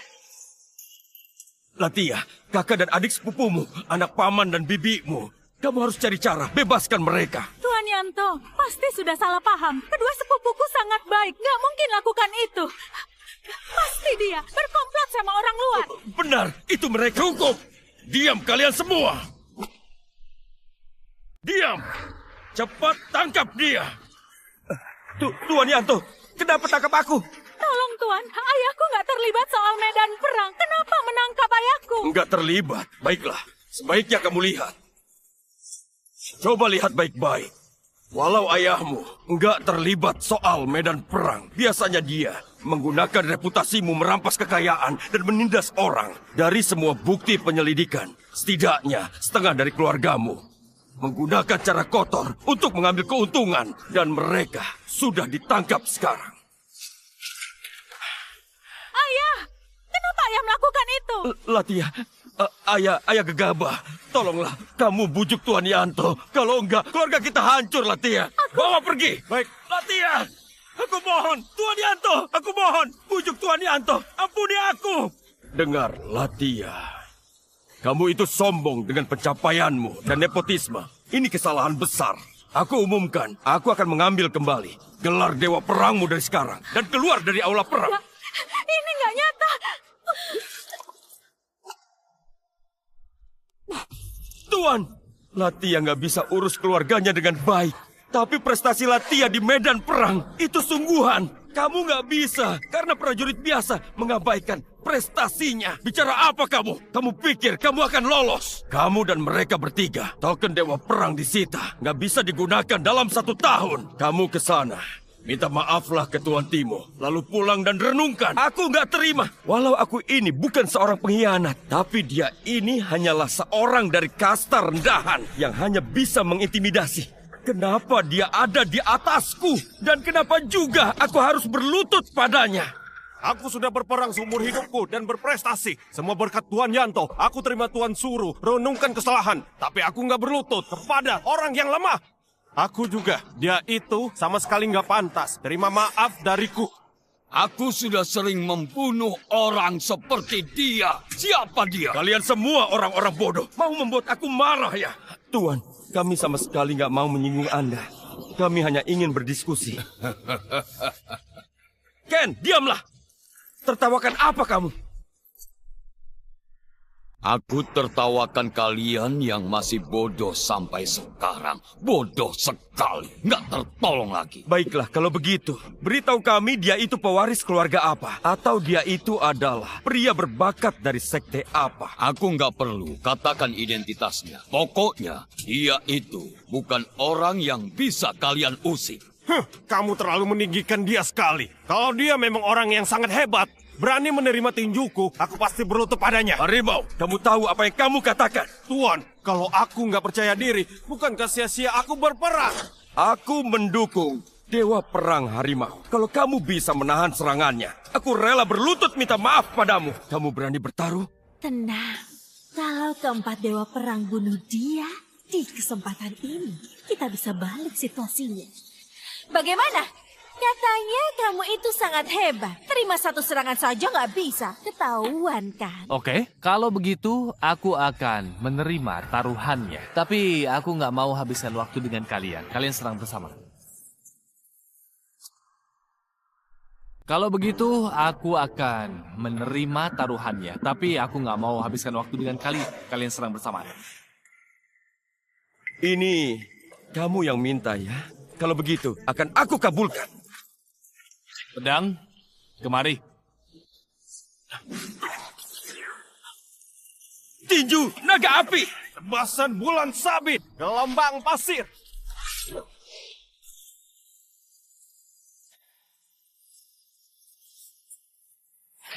Latia, kakak dan adik sepupumu, anak paman dan bibimu. Kamu harus cari cara, bebaskan mereka. Tuan Yanto, pasti sudah salah paham. Kedua sepupuku sangat baik, nggak mungkin lakukan itu. Pasti dia berkomplot sama orang luar. Benar, itu mereka hukum. Diam kalian semua. Diam. Cepat tangkap dia. Tuan Yanto, kenapa tangkap aku? Tolong Tuan, ayahku nggak terlibat soal medan perang. Kenapa menangkap ayahku? Enggak terlibat. Baiklah, sebaiknya kamu lihat. Coba lihat baik-baik. Walau ayahmu enggak terlibat soal medan perang, biasanya dia menggunakan reputasimu merampas kekayaan dan menindas orang. Dari semua bukti penyelidikan, setidaknya setengah dari keluargamu menggunakan cara kotor untuk mengambil keuntungan, dan mereka sudah ditangkap sekarang. Ayah, kenapa ayah melakukan itu? Latia, ayah gegabah. Tolonglah, kamu bujuk Tuan Yanto. Kalau enggak, keluarga kita hancur, Latia. Bawa pergi. Baik. Latia, aku mohon. Tuan Yanto, aku mohon. Bujuk Tuan Yanto. Ampuni aku. Dengar, Latia. Kamu itu sombong dengan pencapaianmu dan nepotisme. Ini kesalahan besar. Aku umumkan, aku akan mengambil kembali gelar Dewa Perangmu dari sekarang. Dan keluar dari aula perang. Ini nggak nyata. Tuan, Latia nggak bisa urus keluarganya dengan baik. Tapi prestasi Latia di medan perang itu sungguhan. Kamu nggak bisa karena prajurit biasa mengabaikan prestasinya. Bicara apa kamu? Kamu pikir kamu akan lolos? Kamu dan mereka bertiga, token Dewa Perang disita. Nggak bisa digunakan dalam 1 tahun. Kamu ke sana. Minta maaflah ke Tuan Timo, lalu pulang dan renungkan. Aku nggak terima. Walau aku ini bukan seorang pengkhianat, tapi dia ini hanyalah seorang dari kasta rendahan yang hanya bisa mengintimidasi. Kenapa dia ada di atasku? Dan kenapa juga aku harus berlutut padanya? Aku sudah berperang seumur hidupku dan berprestasi. Semua berkat Tuan Yanto. Aku terima Tuan suruh renungkan kesalahan. Tapi aku nggak berlutut kepada orang yang lemah. Aku juga. Dia itu sama sekali nggak pantas. Terima maaf dariku. Aku sudah sering membunuh orang seperti dia. Siapa dia? Kalian semua orang-orang bodoh. Mau membuat aku marah ya? Tuan, kami sama sekali nggak mau menyinggung Anda. Kami hanya ingin berdiskusi. Ken, diamlah! Tertawakan apa kamu? Aku tertawakan kalian yang masih bodoh sampai sekarang. Bodoh sekali. Nggak tertolong lagi. Baiklah, kalau begitu, beritahu kami dia itu pewaris keluarga apa? Atau dia itu adalah pria berbakat dari sekte apa? Aku nggak perlu katakan identitasnya. Pokoknya, dia itu bukan orang yang bisa kalian usik. Kamu terlalu meninggikan dia sekali. Kalau dia memang orang yang sangat hebat, berani menerima tinjuku, aku pasti berlutut padanya. Harimau, kamu tahu apa yang kamu katakan? Tuan, kalau aku nggak percaya diri, bukankah sia-sia aku berperang? Aku mendukung Dewa Perang Harimau. Kalau kamu bisa menahan serangannya, aku rela berlutut minta maaf padamu. Kamu berani bertaruh? Tenang, kalau keempat dewa perang bunuh dia, di kesempatan ini kita bisa balik situasinya. Bagaimana? Katanya kamu itu sangat hebat. Terima satu serangan saja nggak bisa. Ketahuan kan? Oke, kalau begitu aku akan menerima taruhannya. Tapi aku nggak mau habiskan waktu dengan kalian. Kalian serang bersama. Kalau begitu, aku akan menerima taruhannya. Tapi aku nggak mau habiskan waktu dengan kalian. Kalian serang bersama. Ini kamu yang minta ya? Kalau begitu, akan aku kabulkan. Pedang, kemari. Tinju naga api. Tebasan bulan sabit, gelombang pasir.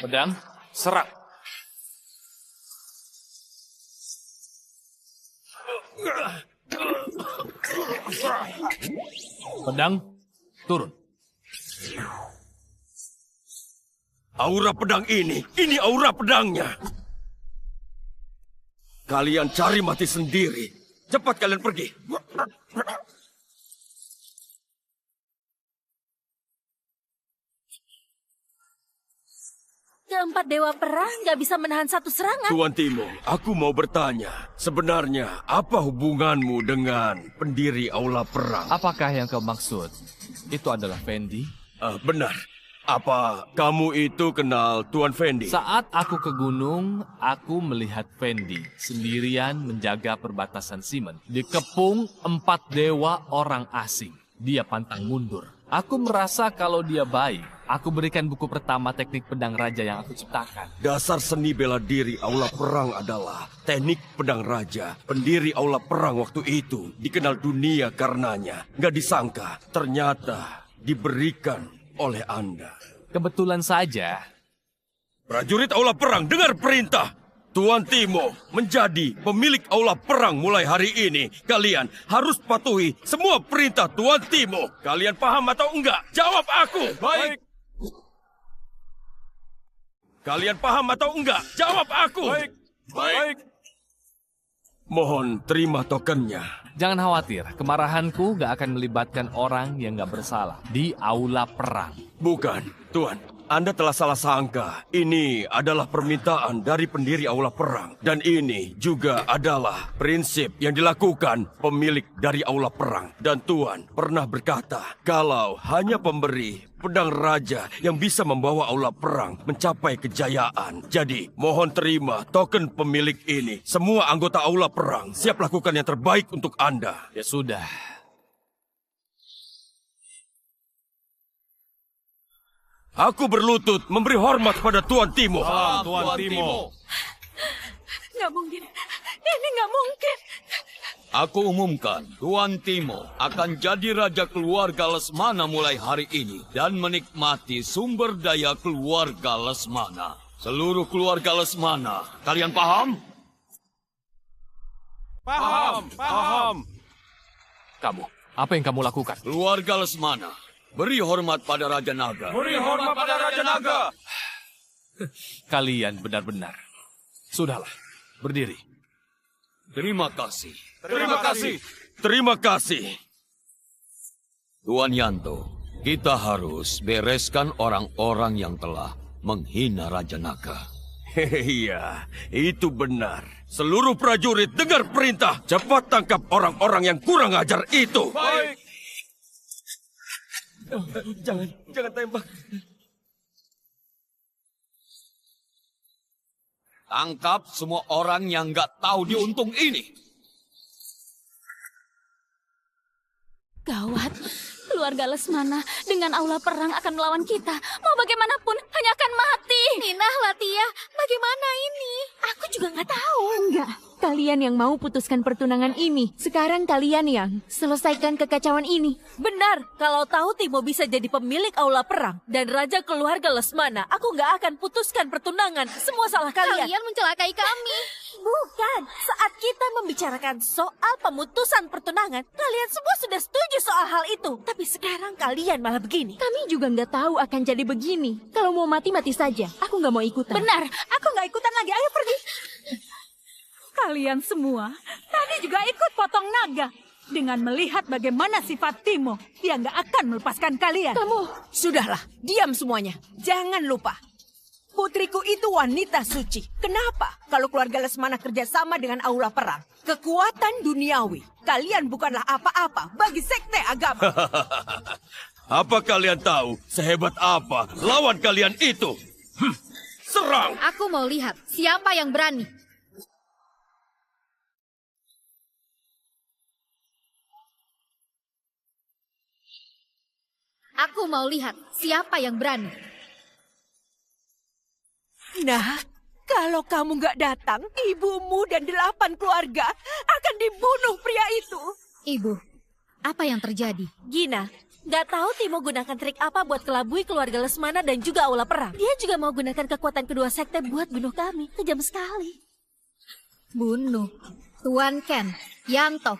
Pedang, serang. Pedang, turun. Aura pedang ini aura pedangnya. Kalian cari mati sendiri. Cepat kalian pergi. Keempat dewa perang nggak bisa menahan satu serangan. Tuan Timo, aku mau bertanya. Sebenarnya apa hubunganmu dengan pendiri Aula Perang? Apakah yang kau maksud? Itu adalah Fendi? Benar. Apa kamu itu kenal Tuan Fendi? Saat aku ke gunung, aku melihat Fendi sendirian menjaga perbatasan Simon. Dikepung 4 dewa orang asing. Dia pantang mundur. Aku merasa kalau dia baik, aku berikan buku pertama teknik pedang raja yang aku ciptakan. Dasar seni bela diri Aula Perang adalah teknik pedang raja. Pendiri Aula Perang waktu itu dikenal dunia karenanya. Nggak disangka, ternyata diberikan oleh Anda. Kebetulan saja. Prajurit Aula Perang, dengar perintah. Tuan Timo menjadi pemilik Aula Perang mulai hari ini. Kalian harus patuhi semua perintah Tuan Timo. Kalian paham atau enggak? Jawab aku. Baik. Kalian paham atau enggak? Jawab aku. Baik. Baik. Mohon terima tokennya. Jangan khawatir, kemarahanku gak akan melibatkan orang yang gak bersalah di Aula Perang. Bukan, Tuan. Anda telah salah sangka. Ini adalah permintaan dari pendiri Aula Perang. Dan ini juga adalah prinsip yang dilakukan pemilik dari Aula Perang. Dan Tuan pernah berkata, kalau hanya pemberi pedang raja yang bisa membawa Aula Perang mencapai kejayaan. Jadi, mohon terima token pemilik ini. Semua anggota Aula Perang siap lakukan yang terbaik untuk Anda. Ya sudah. Aku berlutut memberi hormat pada Tuan Timo. Tuan Timo. Nggak mungkin. Ini nggak mungkin. Aku umumkan, Tuan Timo akan jadi raja keluarga Lesmana mulai hari ini dan menikmati sumber daya keluarga Lesmana. Seluruh keluarga Lesmana, kalian paham? Paham, paham. Kamu, apa yang kamu lakukan? Keluarga Lesmana, beri hormat pada Raja Naga. Beri hormat pada Raja Naga. Kalian benar-benar. Sudahlah, berdiri. Terima kasih. Terima kasih. Terima kasih. Tuan Yanto, kita harus bereskan orang-orang yang telah menghina Raja Naga. Iya, itu benar. Seluruh prajurit dengar perintah. Cepat tangkap orang-orang yang kurang ajar itu. Baik. Jangan tembak. Tangkap semua orang yang nggak tahu diuntung ini. Gawat, keluarga Lesmana dengan aula perang akan melawan kita. Mau bagaimanapun, hanya akan mati. Nina, Latia, bagaimana ini? Aku juga nggak tahu. Enggak, kalian yang mau putuskan pertunangan ini. Sekarang kalian yang selesaikan kekacauan ini. Benar, kalau tahu Timo bisa jadi pemilik aula perang dan raja keluarga Lesmana, aku nggak akan putuskan pertunangan. Semua salah kalian. Kalian mencelakai kami. Bukan, saat kita membicarakan soal pemutusan pertunangan, kalian semua sudah setuju soal hal itu. Tapi sekarang kalian malah begini. Kami juga nggak tahu akan jadi begini. Kalau mau mati, mati saja. Aku nggak mau ikutan. Benar, aku nggak ikutan lagi. Ayo pergi. Kalian semua tadi juga ikut potong naga. Dengan melihat bagaimana sifat Timo, dia nggak akan melepaskan kalian. Sudahlah, diam semuanya. Jangan lupa. Putriku itu wanita suci. Kenapa? Kalau keluarga Lesmana kerjasama dengan aula perang. Kekuatan duniawi. Kalian bukanlah apa-apa bagi sekte agama. Apa kalian tahu sehebat apa lawan kalian itu? Serang! Aku mau lihat siapa yang berani. Aku mau lihat siapa yang berani. Nah, kalau kamu nggak datang, ibumu dan 8 keluarga akan dibunuh pria itu. Ibu, apa yang terjadi? Gina, nggak tahu Timo gunakan trik apa buat kelabui keluarga Lesmana dan juga aula perang. Dia juga mau gunakan kekuatan kedua sekte buat bunuh kami. Kejam sekali. Bunuh. Tuan Ken, Yanto.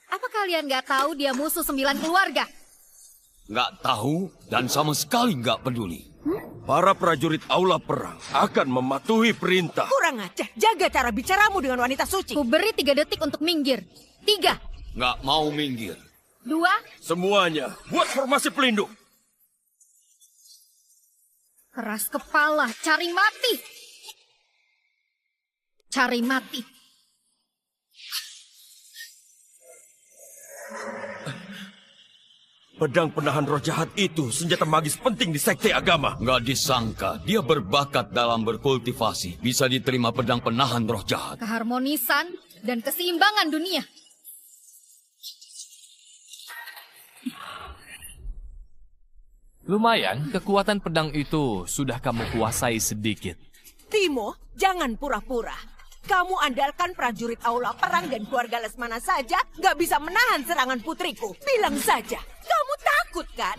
Apa kalian nggak tahu dia musuh 9 keluarga? Nggak tahu dan sama sekali nggak peduli. Para prajurit aula perang akan mematuhi perintah. Kurang ajar. Jaga cara bicaramu dengan wanita suci. Ku beri 3 detik untuk minggir. 3, Nggak mau minggir. 2, Semuanya buat formasi pelindung. keras kepala, cari mati. Cari mati. Pedang penahan roh jahat itu senjata magis penting di sekte agama. Nggak disangka dia berbakat dalam berkultivasi. Bisa diterima pedang penahan roh jahat. Keharmonisan dan keseimbangan dunia. Lumayan, kekuatan pedang itu sudah kamu kuasai sedikit. Timo, jangan pura-pura. Kamu andalkan prajurit aula perang dan keluarga Lesmana saja nggak bisa menahan serangan putriku. Bilang saja, kamu takut kan?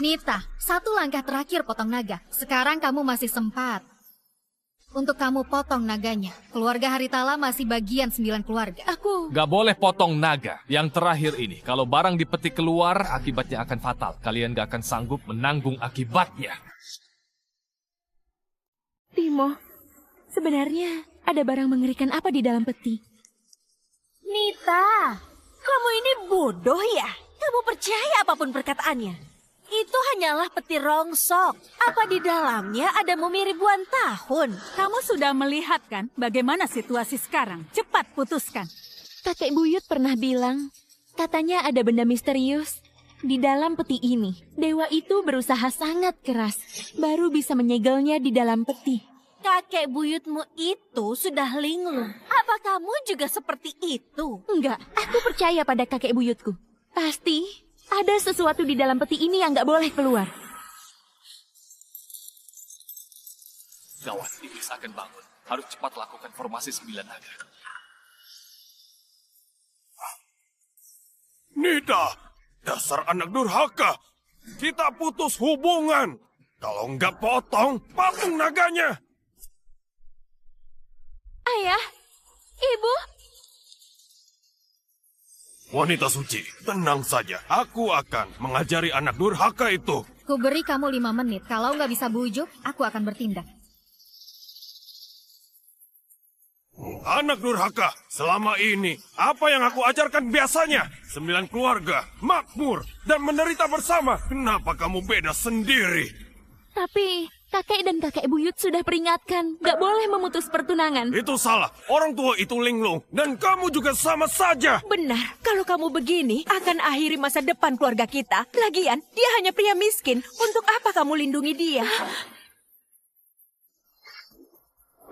Nita, 1 langkah terakhir potong naga. Sekarang kamu masih sempat. Untuk kamu potong naganya. Keluarga Haritala masih bagian 9 keluarga. Gak boleh potong naga. Yang terakhir ini, kalau barang dipetik keluar, akibatnya akan fatal. Kalian gak akan sanggup menanggung akibatnya. Timo, sebenarnya ada barang mengerikan apa di dalam peti? Nita, kamu ini bodoh ya? Kamu percaya apapun perkataannya? Itu hanyalah peti rongsok. Apa di dalamnya ada mumi ribuan tahun? Kamu sudah melihat kan bagaimana situasi sekarang? Cepat putuskan. Kakek buyut pernah bilang, katanya ada benda misterius di dalam peti ini. Dewa itu berusaha sangat keras, baru bisa menyegelnya di dalam peti. Kakek buyutmu itu sudah linglung. Apa kamu juga seperti itu? Enggak, aku percaya pada kakek buyutku. Pasti ada sesuatu di dalam peti ini yang nggak boleh keluar. Gawat, iblis akan bangun. Harus cepat lakukan formasi 9 naga. Nida, dasar anak durhaka. Kita putus hubungan. Kalau nggak potong, patung naganya. Ayah, ibu. Wanita suci, tenang saja. Aku akan mengajari anak durhaka itu Ku beri kamu 5 menit. Kalau nggak bisa bujuk, aku akan bertindak. Anak durhaka, selama ini apa yang aku ajarkan biasanya? 9 keluarga, makmur, dan menderita bersama. Kenapa kamu beda sendiri? Tapi kakek dan kakek buyut sudah peringatkan, gak boleh memutus pertunangan. Itu salah. Orang tua itu linglung, dan kamu juga sama saja. Benar, kalau kamu begini akan akhiri masa depan keluarga kita. Lagian, dia hanya pria miskin. Untuk apa kamu lindungi dia?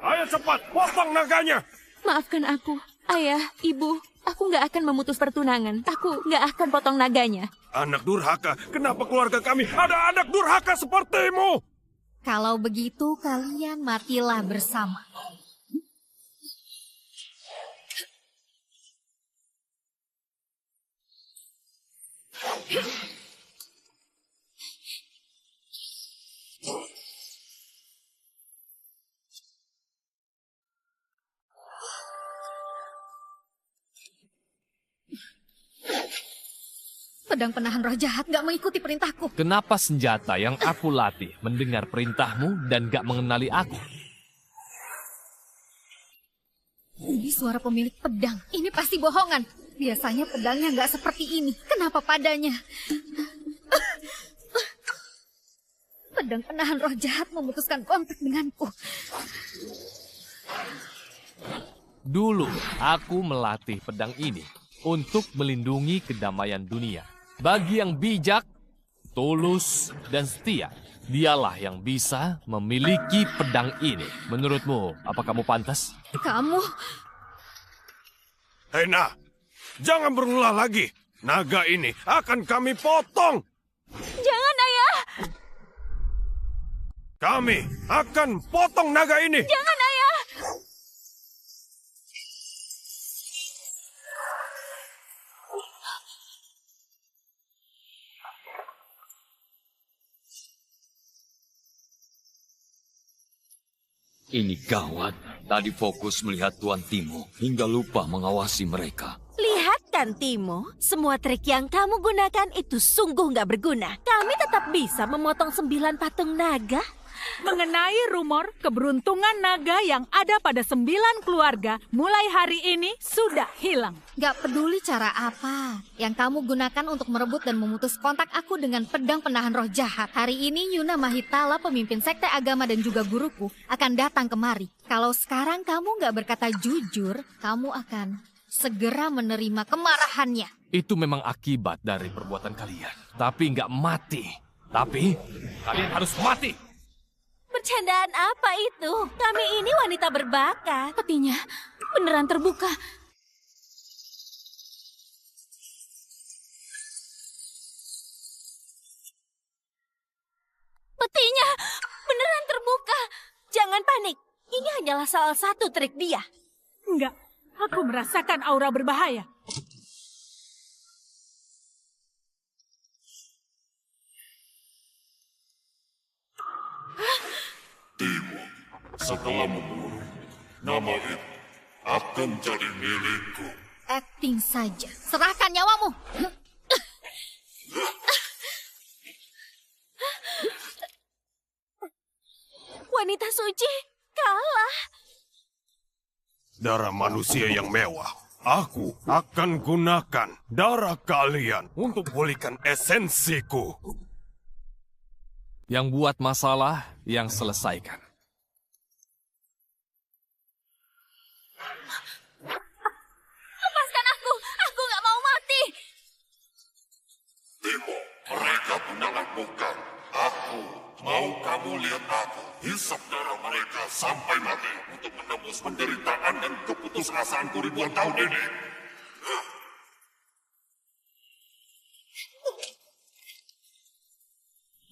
Ayo cepat, potong naganya. Maafkan aku, ayah, ibu. Aku gak akan memutus pertunangan. Aku gak akan potong naganya. Anak durhaka, kenapa keluarga kami ada anak durhaka sepertimu? Kalau begitu, kalian matilah bersama. Pedang penahan roh jahat gak mengikuti perintahku. Kenapa senjata yang aku latih mendengar perintahmu dan gak mengenali aku? Ini suara pemilik pedang. Ini pasti bohongan. Biasanya pedangnya gak seperti ini. Kenapa padanya? Pedang penahan roh jahat memutuskan kontak denganku. Dulu aku melatih pedang ini untuk melindungi kedamaian dunia. Bagi yang bijak, tulus, dan setia, dialah yang bisa memiliki pedang ini. Menurutmu, apa kamu pantas? Kamu... Hena, jangan berulah lagi. Naga ini akan kami potong. Jangan, ayah! Kami akan potong naga ini. Jangan, ayah! Ini gawat. Tadi fokus melihat Tuan Timo hingga lupa mengawasi mereka. Lihat kan, Timo. Semua trik yang kamu gunakan itu sungguh nggak berguna. Kami tetap bisa memotong 9 patung naga. Mengenai rumor keberuntungan naga yang ada pada 9 keluarga, mulai hari ini sudah hilang. Gak peduli cara apa yang kamu gunakan untuk merebut dan memutus kontak aku dengan pedang penahan roh jahat. Hari ini Yuna Mahitala, pemimpin sekte agama dan juga guruku, akan datang kemari. Kalau sekarang kamu gak berkata jujur, kamu akan segera menerima kemarahannya. Itu memang akibat dari perbuatan kalian. Tapi nggak mati. Tapi kalian harus mati. Bercandaan apa itu? Kami ini wanita berbakat. Petinya beneran terbuka. Petinya beneran terbuka. Jangan panik. Ini hanyalah salah satu trik dia. Enggak, aku merasakan aura berbahaya. Timo, setelah membunuh, nama itu akan jadi milikku. Acting saja. Serahkan nyawamu. Wanita suci kalah. Darah manusia yang mewah. Aku akan gunakan darah kalian untuk pulihkan esensiku. Yang buat masalah, yang selesaikan. Lepaskan aku. Aku nggak mau mati. Timo, mereka menyalahkan. Aku mau kamu lihat aku hisap darah mereka sampai mati untuk menembus penderitaan dan keputusasaanku ribuan tahun ini.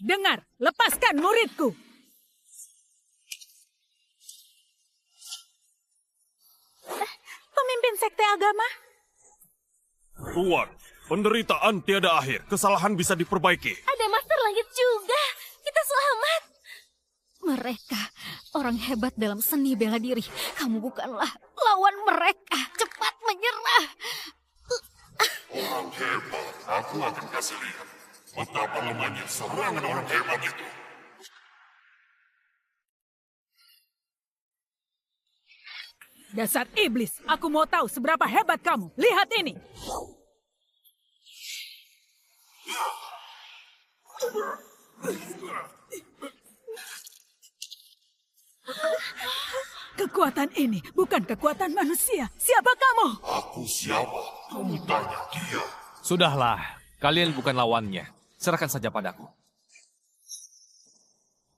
Dengar, lepaskan muridku. Pemimpin sekte agama? Tuan, penderitaan tiada akhir. Kesalahan bisa diperbaiki. Ada Master Langit juga. Kita selamat. Mereka orang hebat dalam seni bela diri. Kamu bukanlah lawan mereka. Cepat menyerah. Orang hebat, aku akan kasih lihat. betapa lemahnya serangan orang hebat itu. Dasar iblis, aku mau tahu seberapa hebat kamu. Lihat ini. Kekuatan ini bukan kekuatan manusia. Siapa kamu? Aku siapa? Kamu tanya dia. Sudahlah, kalian bukan lawannya. Serahkan saja padaku.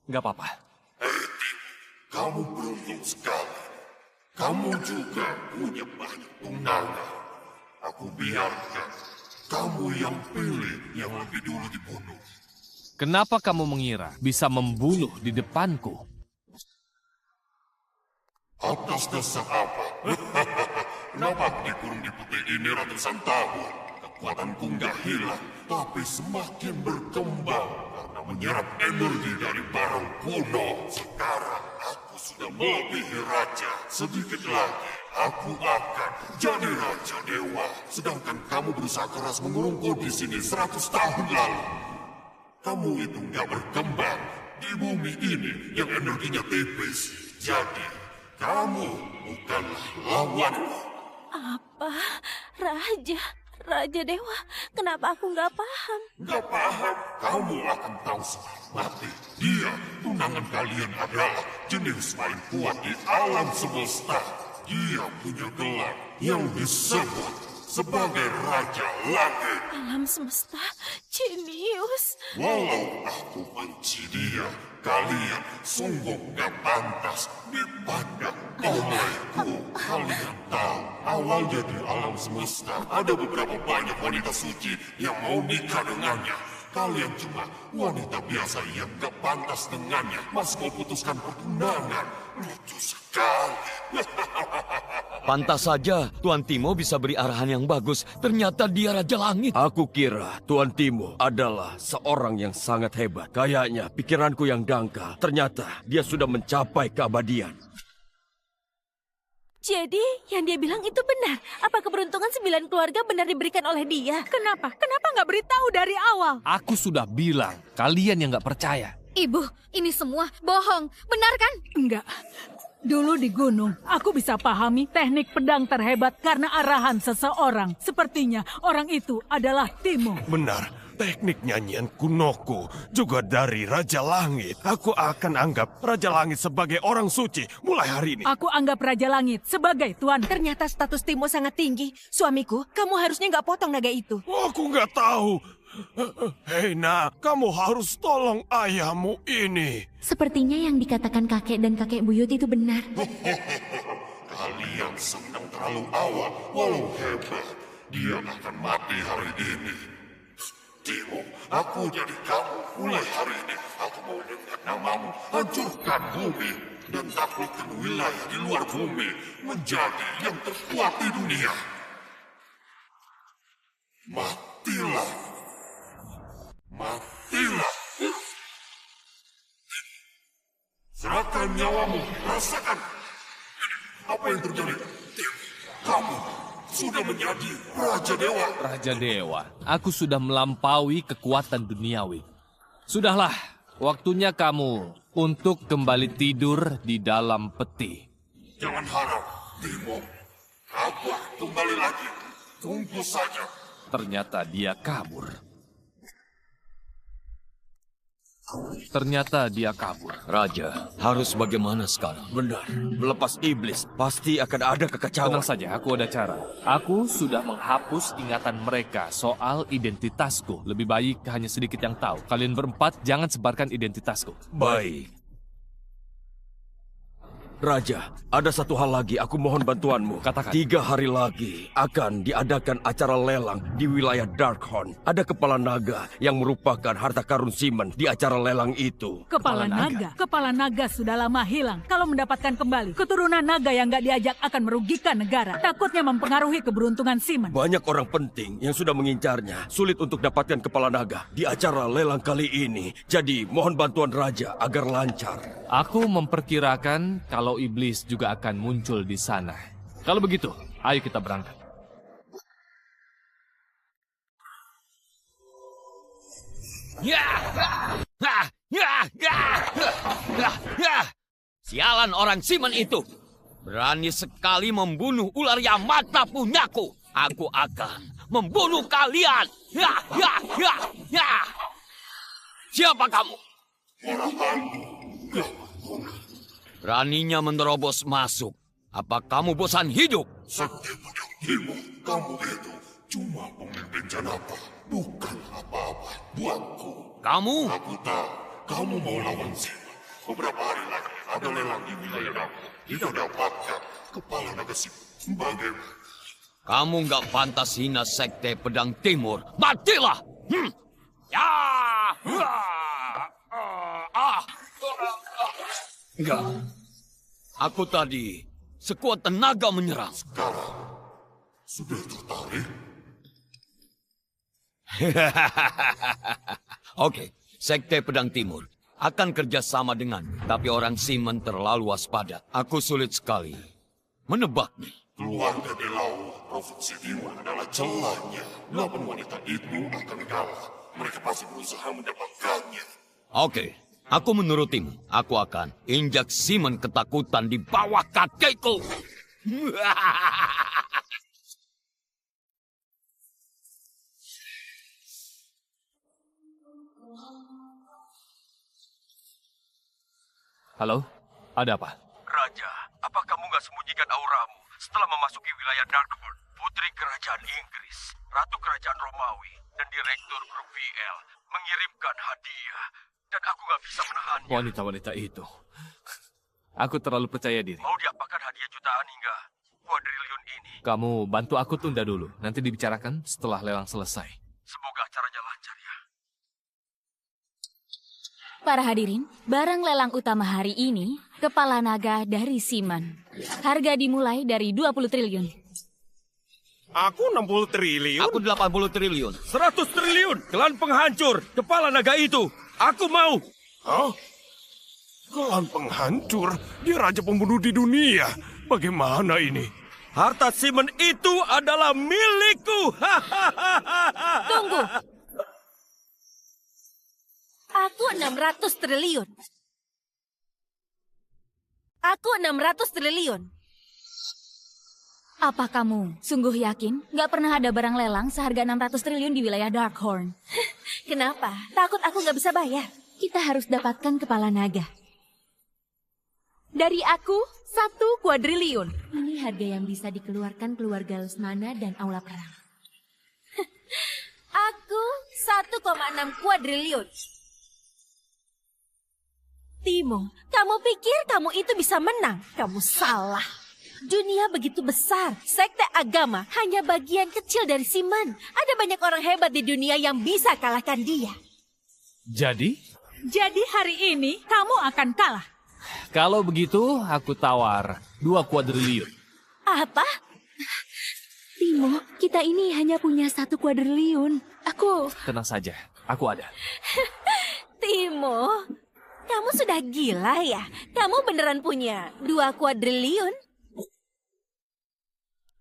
Nggak apa-apa. Kamu beruntung sekali. Kamu juga punya banyak tunangan. Aku biarkan kamu yang pilih yang lebih dulu dibunuh. Kenapa kamu mengira bisa membunuh di depanku? Atas dasar apa? Kenapa aku dikurung di putih ini ratusan tahun? Kekuatanku nggak hilang, tapi semakin berkembang karena menyerap energi dari barang kuno. Sekarang aku sudah melebihi raja. Sedikit lagi aku akan jadi raja dewa. Sedangkan kamu berusaha keras mengurungku di sini 100 tahun lalu. Kamu itu nggak berkembang di bumi ini yang energinya tipis. Jadi kamu bukanlah lawanku. Apa? Raja Dewa, kenapa aku nggak paham? Nggak paham? Kamu akan tahu setelah mati. Dia, tunangan kalian adalah jenius paling kuat di alam semesta. Dia punya gelar yang disebut sebagai Raja Langit. Alam semesta, jenius. Walau aku benci dia, kalian sungguh gak pantas dipandang olehku. Kalian tahu, awalnya di alam semesta ada beberapa banyak wanita suci yang mau nikah dengannya. Kalian cuma wanita biasa yang gak pantas dengannya, masih mau putuskan pertunangan. Lucu sekali. Pantas saja Tuan Timo bisa beri arahan yang bagus. Ternyata dia Raja Langit. Aku kira Tuan Timo adalah seorang yang sangat hebat. Kayaknya pikiranku yang dangkal. Ternyata dia sudah mencapai keabadian. Jadi, yang dia bilang itu benar. Apa keberuntungan 9 keluarga benar diberikan oleh dia? Kenapa? Kenapa nggak beritahu dari awal? Aku sudah bilang, kalian yang nggak percaya. Ibu, ini semua bohong. Benar kan? Enggak. Dulu di gunung, aku bisa pahami teknik pedang terhebat karena arahan seseorang. Sepertinya orang itu adalah Timo. Benar. Teknik nyanyian kunoku juga dari Raja Langit. Aku akan anggap Raja Langit sebagai orang suci mulai hari ini. Aku anggap Raja Langit sebagai tuan. Ternyata status Timo sangat tinggi. Suamiku, kamu harusnya nggak potong naga itu. Aku nggak tahu. Hei nak, kamu harus tolong ayahmu ini. Sepertinya yang dikatakan kakek dan kakek buyut itu benar. Kalian senang terlalu awal, walau hebat. Dia akan mati hari ini. Timo, aku jadi kamu. Mulai hari ini, aku mau dengar namamu. Hancurkan bumi dan taklukkan wilayah di luar bumi menjadi yang terkuat di dunia. Matilah. Matilah. Serahkan nyawamu, rasakan. Apa yang terjadi? Kamu sudah menjadi Raja Dewa. Raja Dewa, aku sudah melampaui kekuatan duniawi. Sudahlah, waktunya kamu untuk kembali tidur di dalam peti. Jangan harap, Timo. Aku kembali lagi. Tunggu saja. Ternyata dia kabur. Raja, harus bagaimana sekarang? Benar, melepas iblis pasti akan ada kekacauan. Tenang saja, aku ada cara. Aku sudah menghapus ingatan mereka soal identitasku. Lebih baik hanya sedikit yang tahu. Kalian berempat jangan sebarkan identitasku. Baik. Raja, ada satu hal lagi aku mohon bantuanmu. Katakan. 3 hari lagi akan diadakan acara lelang di wilayah Darkhorn. Ada kepala naga yang merupakan harta karun Simon di acara lelang itu. Kepala naga? Kepala naga sudah lama hilang. Kalau mendapatkan kembali, keturunan naga yang nggak diajak akan merugikan negara. Takutnya mempengaruhi keberuntungan Simon. Banyak orang penting yang sudah mengincarnya. Sulit untuk dapatkan kepala naga di acara lelang kali ini. Jadi mohon bantuan Raja agar lancar. Aku memperkirakan kalau iblis juga akan muncul di sana. Kalau begitu, ayo kita berangkat. Sialan orang Simon itu. Berani sekali membunuh ular yang mata punyaku. Aku akan membunuh kalian. Siapa kamu? Beraninya menerobos masuk. Apa kamu bosan hidup? Sakti pedang Timur, kamu itu cuma pemimpin Janapa, bukan apa-apa buatku. Kamu? Aku tahu, kamu mau lawan Simon. Beberapa hari lagi ada lelang di wilayah aku. Jika dapatkan kepala naga Simon, bagaimana? Kamu nggak pantas hina Sekte Pedang Timur. Matilah! Enggak. Aku tadi sekuat tenaga menyerang. Sekarang sudah tertarik? Oke, Sekte Pedang Timur akan kerjasama denganmu. Tapi orang Simon terlalu waspada. Aku sulit sekali menebaknya. Keluarga Delau, Provinsi Timur adalah celahnya. 8 wanita itu akan kalah. Mereka pasti berusaha mendapatkannya. Oke, aku menurutimu. Aku akan injak Simon ketakutan di bawah kakiku. Halo, ada apa? Raja, apa kamu nggak sembunyikan auramu setelah memasuki wilayah Darkhold? Putri Kerajaan Inggris, Ratu Kerajaan Romawi, dan Direktur Grup VL mengirimkan hadiah. Dan aku nggak bisa menahannya. Wanita-wanita itu. Aku terlalu percaya diri. Mau diapakan hadiah jutaan hingga kuadriliun ini? Kamu bantu aku tunda dulu. Nanti dibicarakan setelah lelang selesai. Semoga acaranya lancar ya. Para hadirin, barang lelang utama hari ini, kepala naga dari Simon. Harga dimulai dari 20 triliun. Aku 60 triliun. Aku 80 triliun. 100 triliun, klan penghancur, kepala naga itu. Aku mau. Hah? Klan penghancur? Dia raja pembunuh di dunia. Bagaimana ini? Harta Simon itu adalah milikku. Tunggu. Aku 600 triliun. Aku 600 triliun. Apa kamu sungguh yakin nggak pernah ada barang lelang seharga 600 triliun di wilayah Darkhorn? Kenapa? Takut aku nggak bisa bayar. Kita harus dapatkan kepala naga. Dari aku, 1 kuadriliun. Ini harga yang bisa dikeluarkan keluarga Lesmana dan Aula Perang. Aku 1,6 kuadriliun. Timo, kamu pikir kamu itu bisa menang? Kamu salah. Dunia begitu besar, sekte agama hanya bagian kecil dari Simon. Ada banyak orang hebat di dunia yang bisa kalahkan dia. Jadi? Jadi hari ini kamu akan kalah. Kalau begitu, aku tawar 2 kuadriliun. Apa? Timo, kita ini hanya punya 1 kuadriliun. Tenang saja, aku ada. Timo, kamu sudah gila ya? Kamu beneran punya 2 kuadriliun?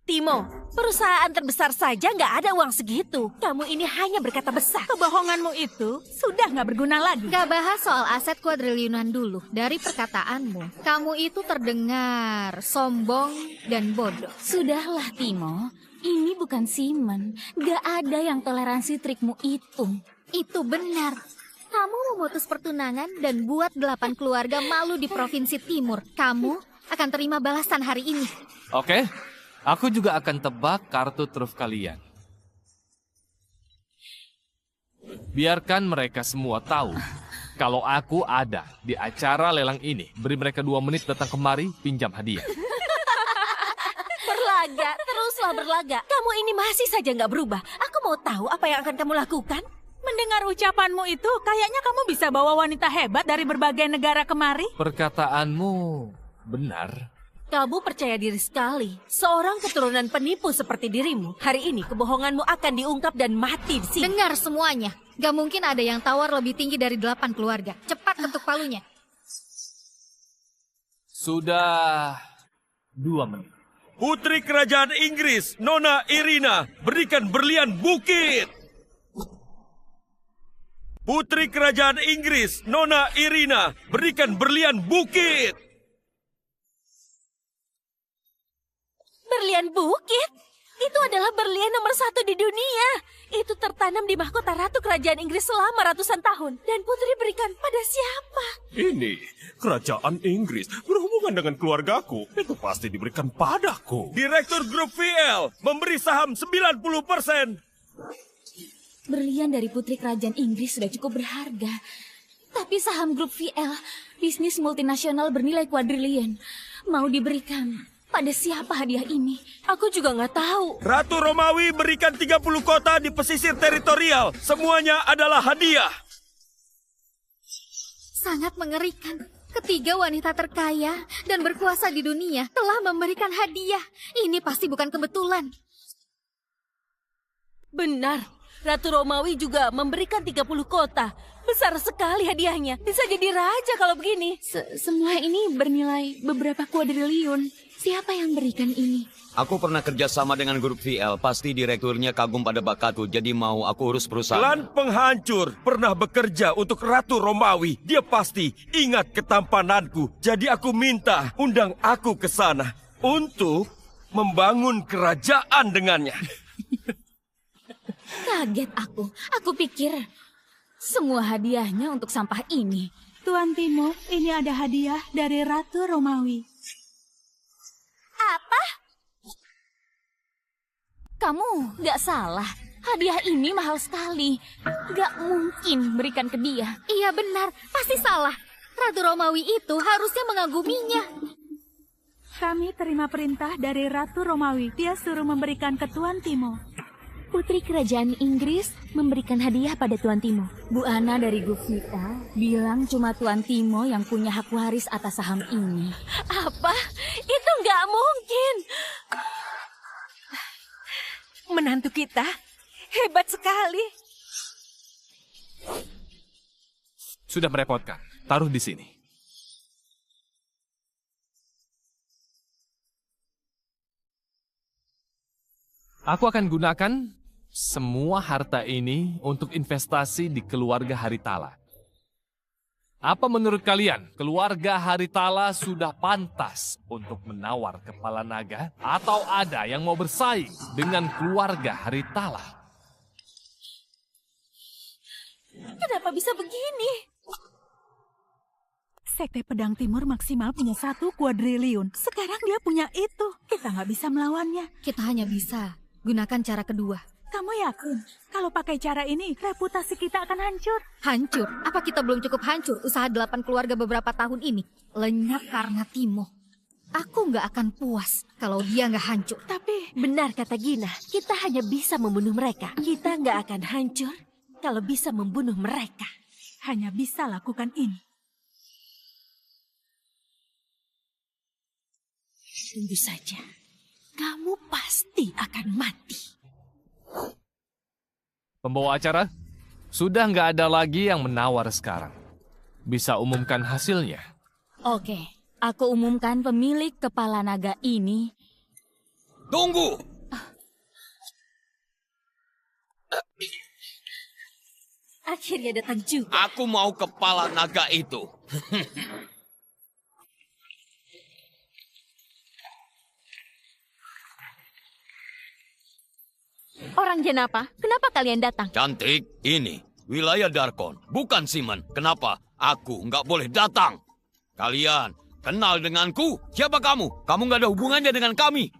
Timo, perusahaan terbesar saja nggak ada uang segitu. Kamu ini hanya berkata besar. Kebohonganmu itu sudah nggak berguna lagi. Gak bahas soal aset kuadriliunan dulu. Dari perkataanmu, kamu itu terdengar sombong dan bodoh. Sudahlah, Timo. Ini bukan Simon. Gak ada yang toleransi trikmu itu. Itu benar. Kamu memutus pertunangan dan buat 8 keluarga malu di Provinsi Timur. Kamu akan terima balasan hari ini. Oke, aku juga akan tebak kartu truf kalian. Biarkan mereka semua tahu kalau aku ada di acara lelang ini. Beri mereka 2 menit datang kemari, pinjam hadiah. Berlaga, teruslah berlaga. Kamu ini masih saja nggak berubah. Aku mau tahu apa yang akan kamu lakukan. Mendengar ucapanmu itu, kayaknya kamu bisa bawa wanita hebat dari berbagai negara kemari. Perkataanmu benar. Kamu percaya diri sekali. Seorang keturunan penipu seperti dirimu, hari ini kebohonganmu akan diungkap dan mati di sini. Dengar semuanya. Gak mungkin ada yang tawar lebih tinggi dari 8 keluarga. Cepat ketuk palunya. Sudah 2 menit. Putri Kerajaan Inggris, Nona Irina, berikan berlian bukit. Putri Kerajaan Inggris, Nona Irina, berikan berlian bukit. Berlian bukit? Itu adalah berlian nomor 1 di dunia. Itu tertanam di mahkota Ratu Kerajaan Inggris selama ratusan tahun. Dan putri berikan pada siapa? Ini kerajaan Inggris berhubungan dengan keluargaku. Itu pasti diberikan padaku. Direktur Grup VL memberi saham 90%. Berlian dari putri kerajaan Inggris sudah cukup berharga. Tapi saham grup VL, bisnis multinasional bernilai kuadriliun, mau diberikan pada siapa hadiah ini? Aku juga nggak tahu. Ratu Romawi berikan 30 kota di pesisir teritorial. Semuanya adalah hadiah. Sangat mengerikan. Ketiga wanita terkaya dan berkuasa di dunia telah memberikan hadiah. Ini pasti bukan kebetulan. Benar. Ratu Romawi juga memberikan 30 kota. Besar sekali hadiahnya. Bisa jadi raja kalau begini. Semua ini bernilai beberapa kuadriliun. Siapa yang berikan ini? Aku pernah kerja sama dengan grup VL. Pasti direkturnya kagum pada bakatku. Jadi mau aku urus perusahaan. Klan penghancur pernah bekerja untuk Ratu Romawi. Dia pasti ingat ketampananku. Jadi aku minta undang aku ke sana untuk membangun kerajaan dengannya. Kaget aku. Aku pikir semua hadiahnya untuk sampah ini. Tuan Timo, ini ada hadiah dari Ratu Romawi. Apa? Kamu nggak salah. Hadiah ini mahal sekali. Nggak mungkin berikan ke dia. Iya benar, pasti salah. Ratu Romawi itu harusnya mengaguminya. Kami terima perintah dari Ratu Romawi. Dia suruh memberikan ke Tuan Timo. Putri Kerajaan Inggris memberikan hadiah pada Tuan Timo. Bu Ana dari grup kita bilang cuma Tuan Timo yang punya hak waris atas saham ini. Apa? Itu nggak mungkin. Menantu kita hebat sekali. Sudah merepotkan. Taruh di sini. Aku akan gunakan semua harta ini untuk investasi di keluarga Haritala. Apa menurut kalian, keluarga Haritala sudah pantas untuk menawar kepala naga? Atau ada yang mau bersaing dengan keluarga Haritala? Kenapa bisa begini? Sekte Pedang Timur maksimal punya 1 kuadriliun. Sekarang dia punya itu. Kita nggak bisa melawannya. Kita hanya bisa gunakan cara kedua. Kamu yakin kalau pakai cara ini reputasi kita akan hancur? Hancur? Apa kita belum cukup hancur? Usaha 8 keluarga beberapa tahun ini lenyap karena Timo. Aku nggak akan puas kalau dia nggak hancur. Tapi benar kata Gina, kita hanya bisa membunuh mereka. Kita nggak akan hancur kalau bisa membunuh mereka. Hanya bisa lakukan ini. Tunggu saja. Kamu pasti akan mati. Pembawa acara, sudah nggak ada lagi yang menawar sekarang. Bisa umumkan hasilnya. Oke, aku umumkan pemilik kepala naga ini. Tunggu! Akhirnya datang juga. Aku mau kepala naga itu. Orang Jenapa, kenapa kalian datang? Cantik, ini wilayah Darkon, bukan Simon. Kenapa aku nggak boleh datang? Kalian kenal denganku? Siapa kamu? Kamu nggak ada hubungannya dengan kami.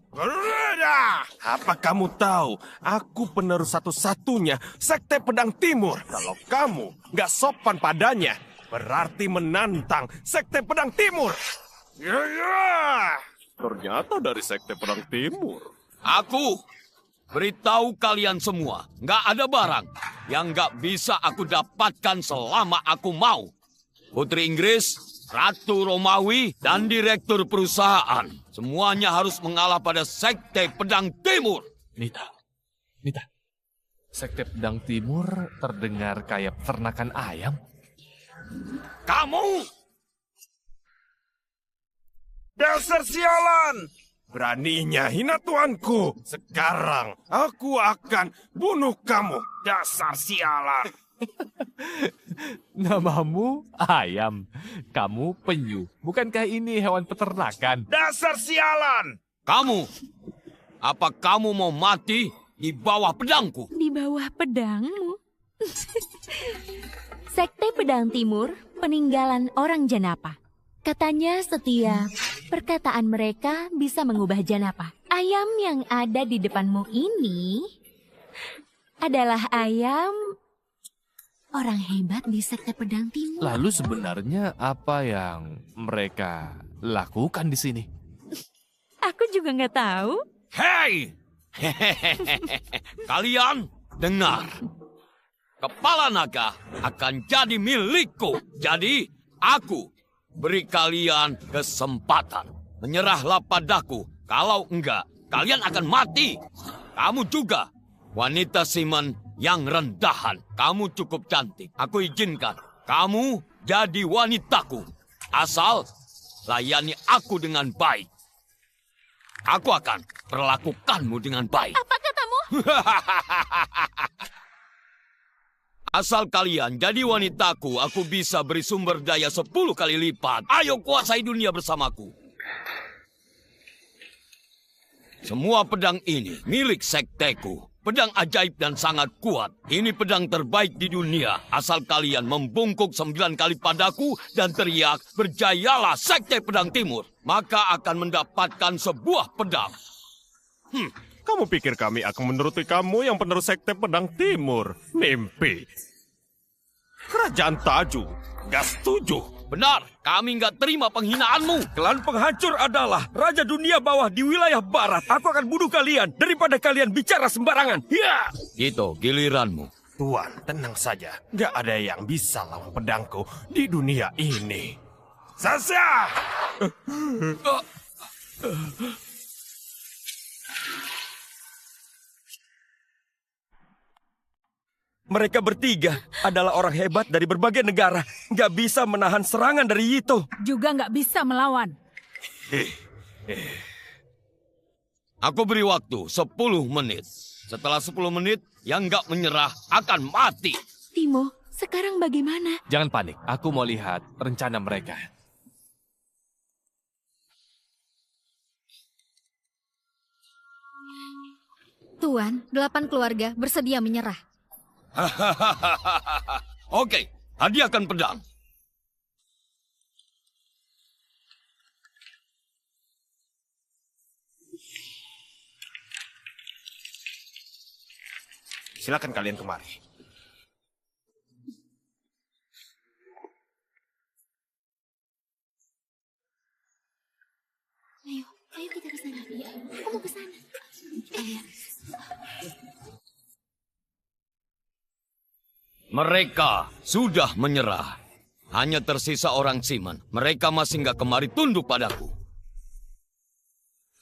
Apa kamu tahu? Aku penerus satu-satunya Sekte Pedang Timur. Kalau kamu nggak sopan padanya, berarti menantang Sekte Pedang Timur. Ya. Ternyata dari Sekte Pedang Timur. Aku beritahu kalian semua, nggak ada barang yang nggak bisa aku dapatkan selama aku mau. Putri Inggris, Ratu Romawi, dan Direktur perusahaan. Semuanya harus mengalah pada Sekte Pedang Timur. Nita. Sekte Pedang Timur terdengar kayak peternakan ayam. Kamu! Dasar sialan! Beraninya hina tuanku. Sekarang aku akan bunuh kamu. Dasar sialan. Namamu ayam. Kamu penyu. Bukankah ini hewan peternakan? Dasar sialan! Kamu, apa kamu mau mati di bawah pedangku? Di bawah pedangmu? Sekte Pedang Timur, peninggalan orang Janapa. Katanya setiap perkataan mereka bisa mengubah Janapa. Ayam yang ada di depanmu ini adalah ayam orang hebat di Sekte Pedang Timur. Lalu sebenarnya apa yang mereka lakukan di sini? Aku juga nggak tahu. Hei! Kalian dengar. Kepala naga akan jadi milikku. Jadi aku beri kalian kesempatan. Menyerahlah padaku. Kalau enggak, kalian akan mati. Kamu juga, wanita Simon yang rendahan. Kamu cukup cantik. Aku izinkan kamu jadi wanitaku. Asal layani aku dengan baik. Aku akan perlakukanmu dengan baik. Apa katamu? Asal kalian jadi wanitaku, aku bisa beri sumber daya 10 kali lipat. Ayo kuasai dunia bersamaku. Semua pedang ini milik sekteku. Pedang ajaib dan sangat kuat. Ini pedang terbaik di dunia. Asal kalian membungkuk 9 kali padaku dan teriak, berjayalah Sekte Pedang Timur. Maka akan mendapatkan sebuah pedang. Kamu pikir kami akan menuruti kamu yang penerus Sekte Pedang Timur? Mimpi. Kerajaan Taju gak setuju. Benar, kami nggak terima penghinaanmu. Klan penghancur adalah Raja Dunia Bawah di wilayah Barat. Aku akan bunuh kalian daripada kalian bicara sembarangan. Ya! Gitu, giliranmu. Tuan, tenang saja. Gak ada yang bisa lawan pedangku di dunia ini. Sasha! Mereka bertiga adalah orang hebat dari berbagai negara. Nggak bisa menahan serangan dari Yito. Juga nggak bisa melawan. Aku beri waktu 10 menit. Setelah 10 menit, yang nggak menyerah akan mati. Timo, sekarang bagaimana? Jangan panik, aku mau lihat rencana mereka. Tuan, 8 keluarga bersedia menyerah. Oke, hadiahkan pedang. Silakan kalian kemari. Ayo kita ke sana. Iya, aku mau ke sana. Ayo. Mereka sudah menyerah. Hanya tersisa orang Simon. Mereka masih nggak kemari tunduk padaku.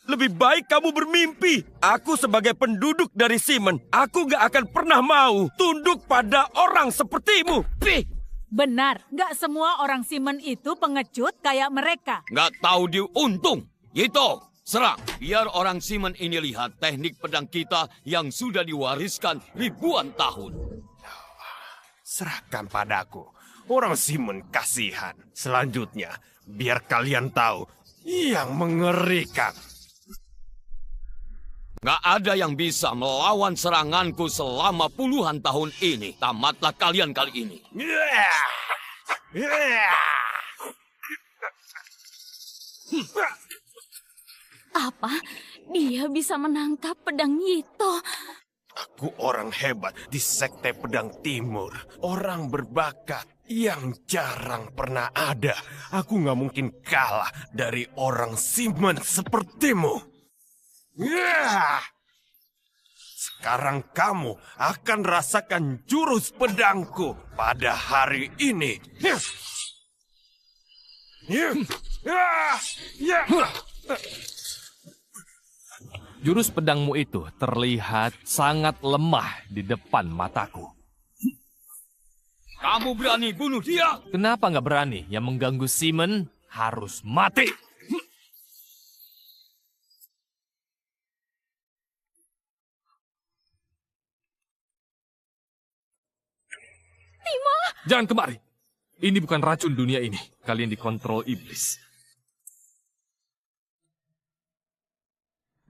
Lebih baik kamu bermimpi. Aku sebagai penduduk dari Simon, aku gak akan pernah mau tunduk pada orang sepertimu. Pih! Benar, nggak semua orang Simon itu pengecut kayak mereka. Nggak tahu diuntung. Gitu, serang. Biar orang Simon ini lihat teknik pedang kita yang sudah diwariskan ribuan tahun. Serahkan padaku. Orang Simon kasihan. Selanjutnya, biar kalian tahu yang mengerikan. Nggak ada yang bisa melawan seranganku selama puluhan tahun ini. Tamatlah kalian kali ini. Apa? Dia bisa menangkap pedang Yito. Aku orang hebat di Sekte Pedang Timur. Orang berbakat yang jarang pernah ada. Aku nggak mungkin kalah dari orang Simon sepertimu. Sekarang kamu akan rasakan jurus pedangku pada hari ini. Jurus pedangmu itu terlihat sangat lemah di depan mataku. Kamu berani bunuh dia? Kenapa nggak berani? Yang mengganggu Simon harus mati. Timo! Jangan kemari. Ini bukan racun dunia ini. Kalian dikontrol iblis.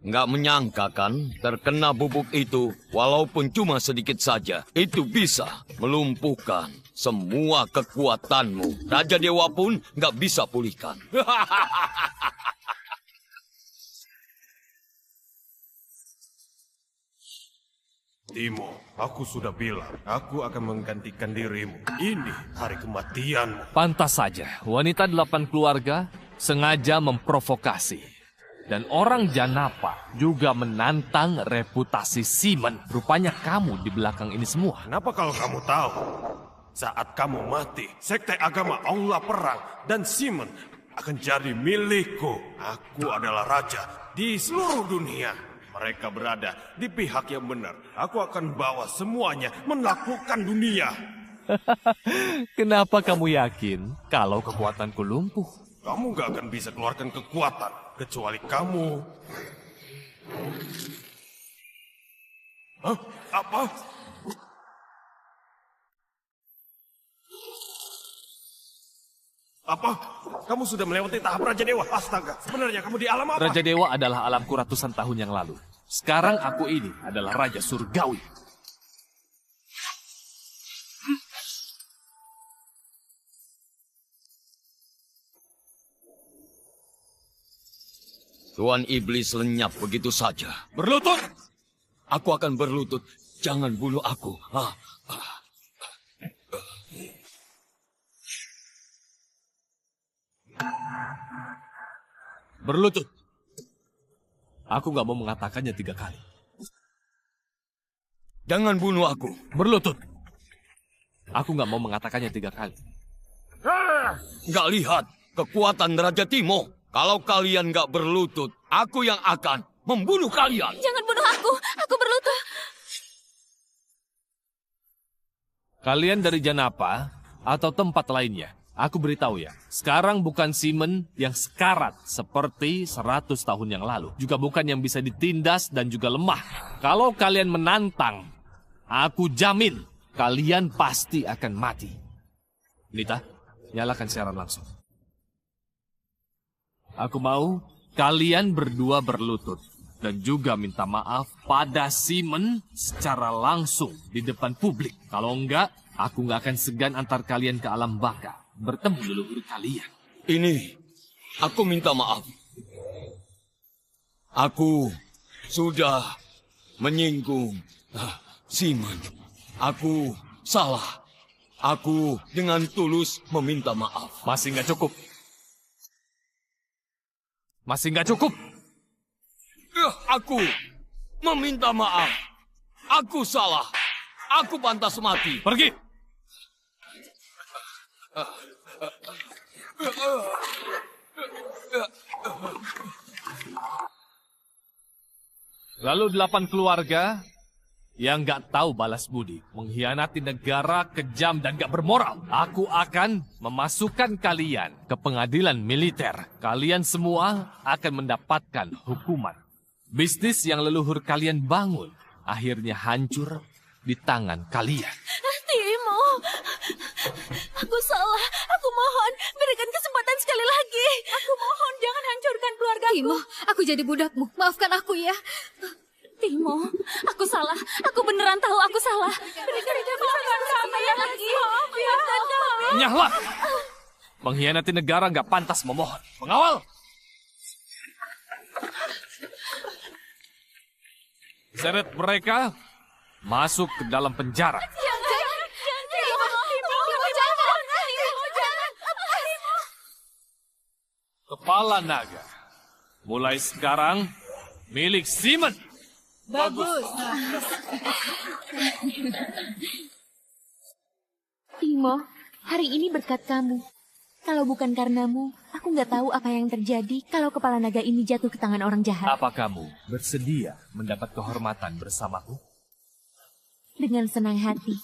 Nggak menyangka kan, terkena bubuk itu, walaupun cuma sedikit saja, itu bisa melumpuhkan semua kekuatanmu. Raja Dewa pun nggak bisa pulihkan. Timo, aku sudah bilang, aku akan menggantikan dirimu. Ini hari kematianmu. Pantas saja, wanita 8 keluarga sengaja memprovokasi. Dan orang Janapa juga menantang reputasi Simon. Rupanya kamu di belakang ini semua. Kenapa kalau kamu tahu? Saat kamu mati, sekte agama Aula Perang dan Simon akan jadi milikku. Aku adalah raja di seluruh dunia. Mereka berada di pihak yang benar. Aku akan bawa semuanya menaklukkan dunia. Kenapa kamu yakin kalau kekuatanku lumpuh? Kamu gak akan bisa keluarkan kekuatan, kecuali kamu. Hah? Apa? Apa? Kamu sudah melewati tahap Raja Dewa? Astaga, sebenarnya kamu di alam apa? Raja Dewa adalah alamku ratusan tahun yang lalu. Sekarang aku ini adalah Raja Surgawi. Tuan Iblis lenyap begitu saja. Berlutut! Aku akan berlutut. Jangan bunuh aku. Berlutut. Aku nggak mau mengatakannya 3 kali. Jangan bunuh aku. Berlutut. Aku nggak mau mengatakannya 3 kali. Nggak lihat kekuatan Raja Timo. Kalau kalian nggak berlutut, aku yang akan membunuh kalian. Jangan bunuh aku berlutut. Kalian dari Janapa atau tempat lainnya? Aku beritahu ya, sekarang bukan Simon yang sekarat seperti 100 tahun yang lalu. Juga bukan yang bisa ditindas dan juga lemah. Kalau kalian menantang, aku jamin kalian pasti akan mati. Nita, nyalakan siaran langsung. Aku mau kalian berdua berlutut dan juga minta maaf pada Simon secara langsung di depan publik. Kalau enggak, aku nggak akan segan antar kalian ke alam baka. Bertemu leluhur kalian. Ini, aku minta maaf. Aku sudah menyinggung Simon. Aku salah. Aku dengan tulus meminta maaf. Masih nggak cukup. Masih nggak cukup. Aku meminta maaf. Aku salah. Aku pantas mati. Pergi. Lalu 8 keluarga yang nggak tahu balas budi, mengkhianati negara, kejam dan nggak bermoral. Aku akan memasukkan kalian ke pengadilan militer. Kalian semua akan mendapatkan hukuman. Bisnis yang leluhur kalian bangun akhirnya hancur di tangan kalian. Timo, aku salah. Aku mohon, berikan kesempatan sekali lagi. Aku mohon, jangan hancurkan keluargaku. Timo, aku jadi budakmu. Maafkan aku ya. Timo, aku salah. Aku beneran tahu aku salah. Berikan kesempatan sekali lagi. Biarkan kami. Nyahlah! Mengkhianati negara nggak pantas memohon. Pengawal! Seret mereka masuk ke dalam penjara. Kepala naga. Mulai sekarang milik Simon. Bagus. Timo, hari ini berkat kamu. Kalau bukan karenamu, aku nggak tahu apa yang terjadi kalau kepala naga ini jatuh ke tangan orang jahat. Apa kamu bersedia mendapat kehormatan bersamaku? Dengan senang hati.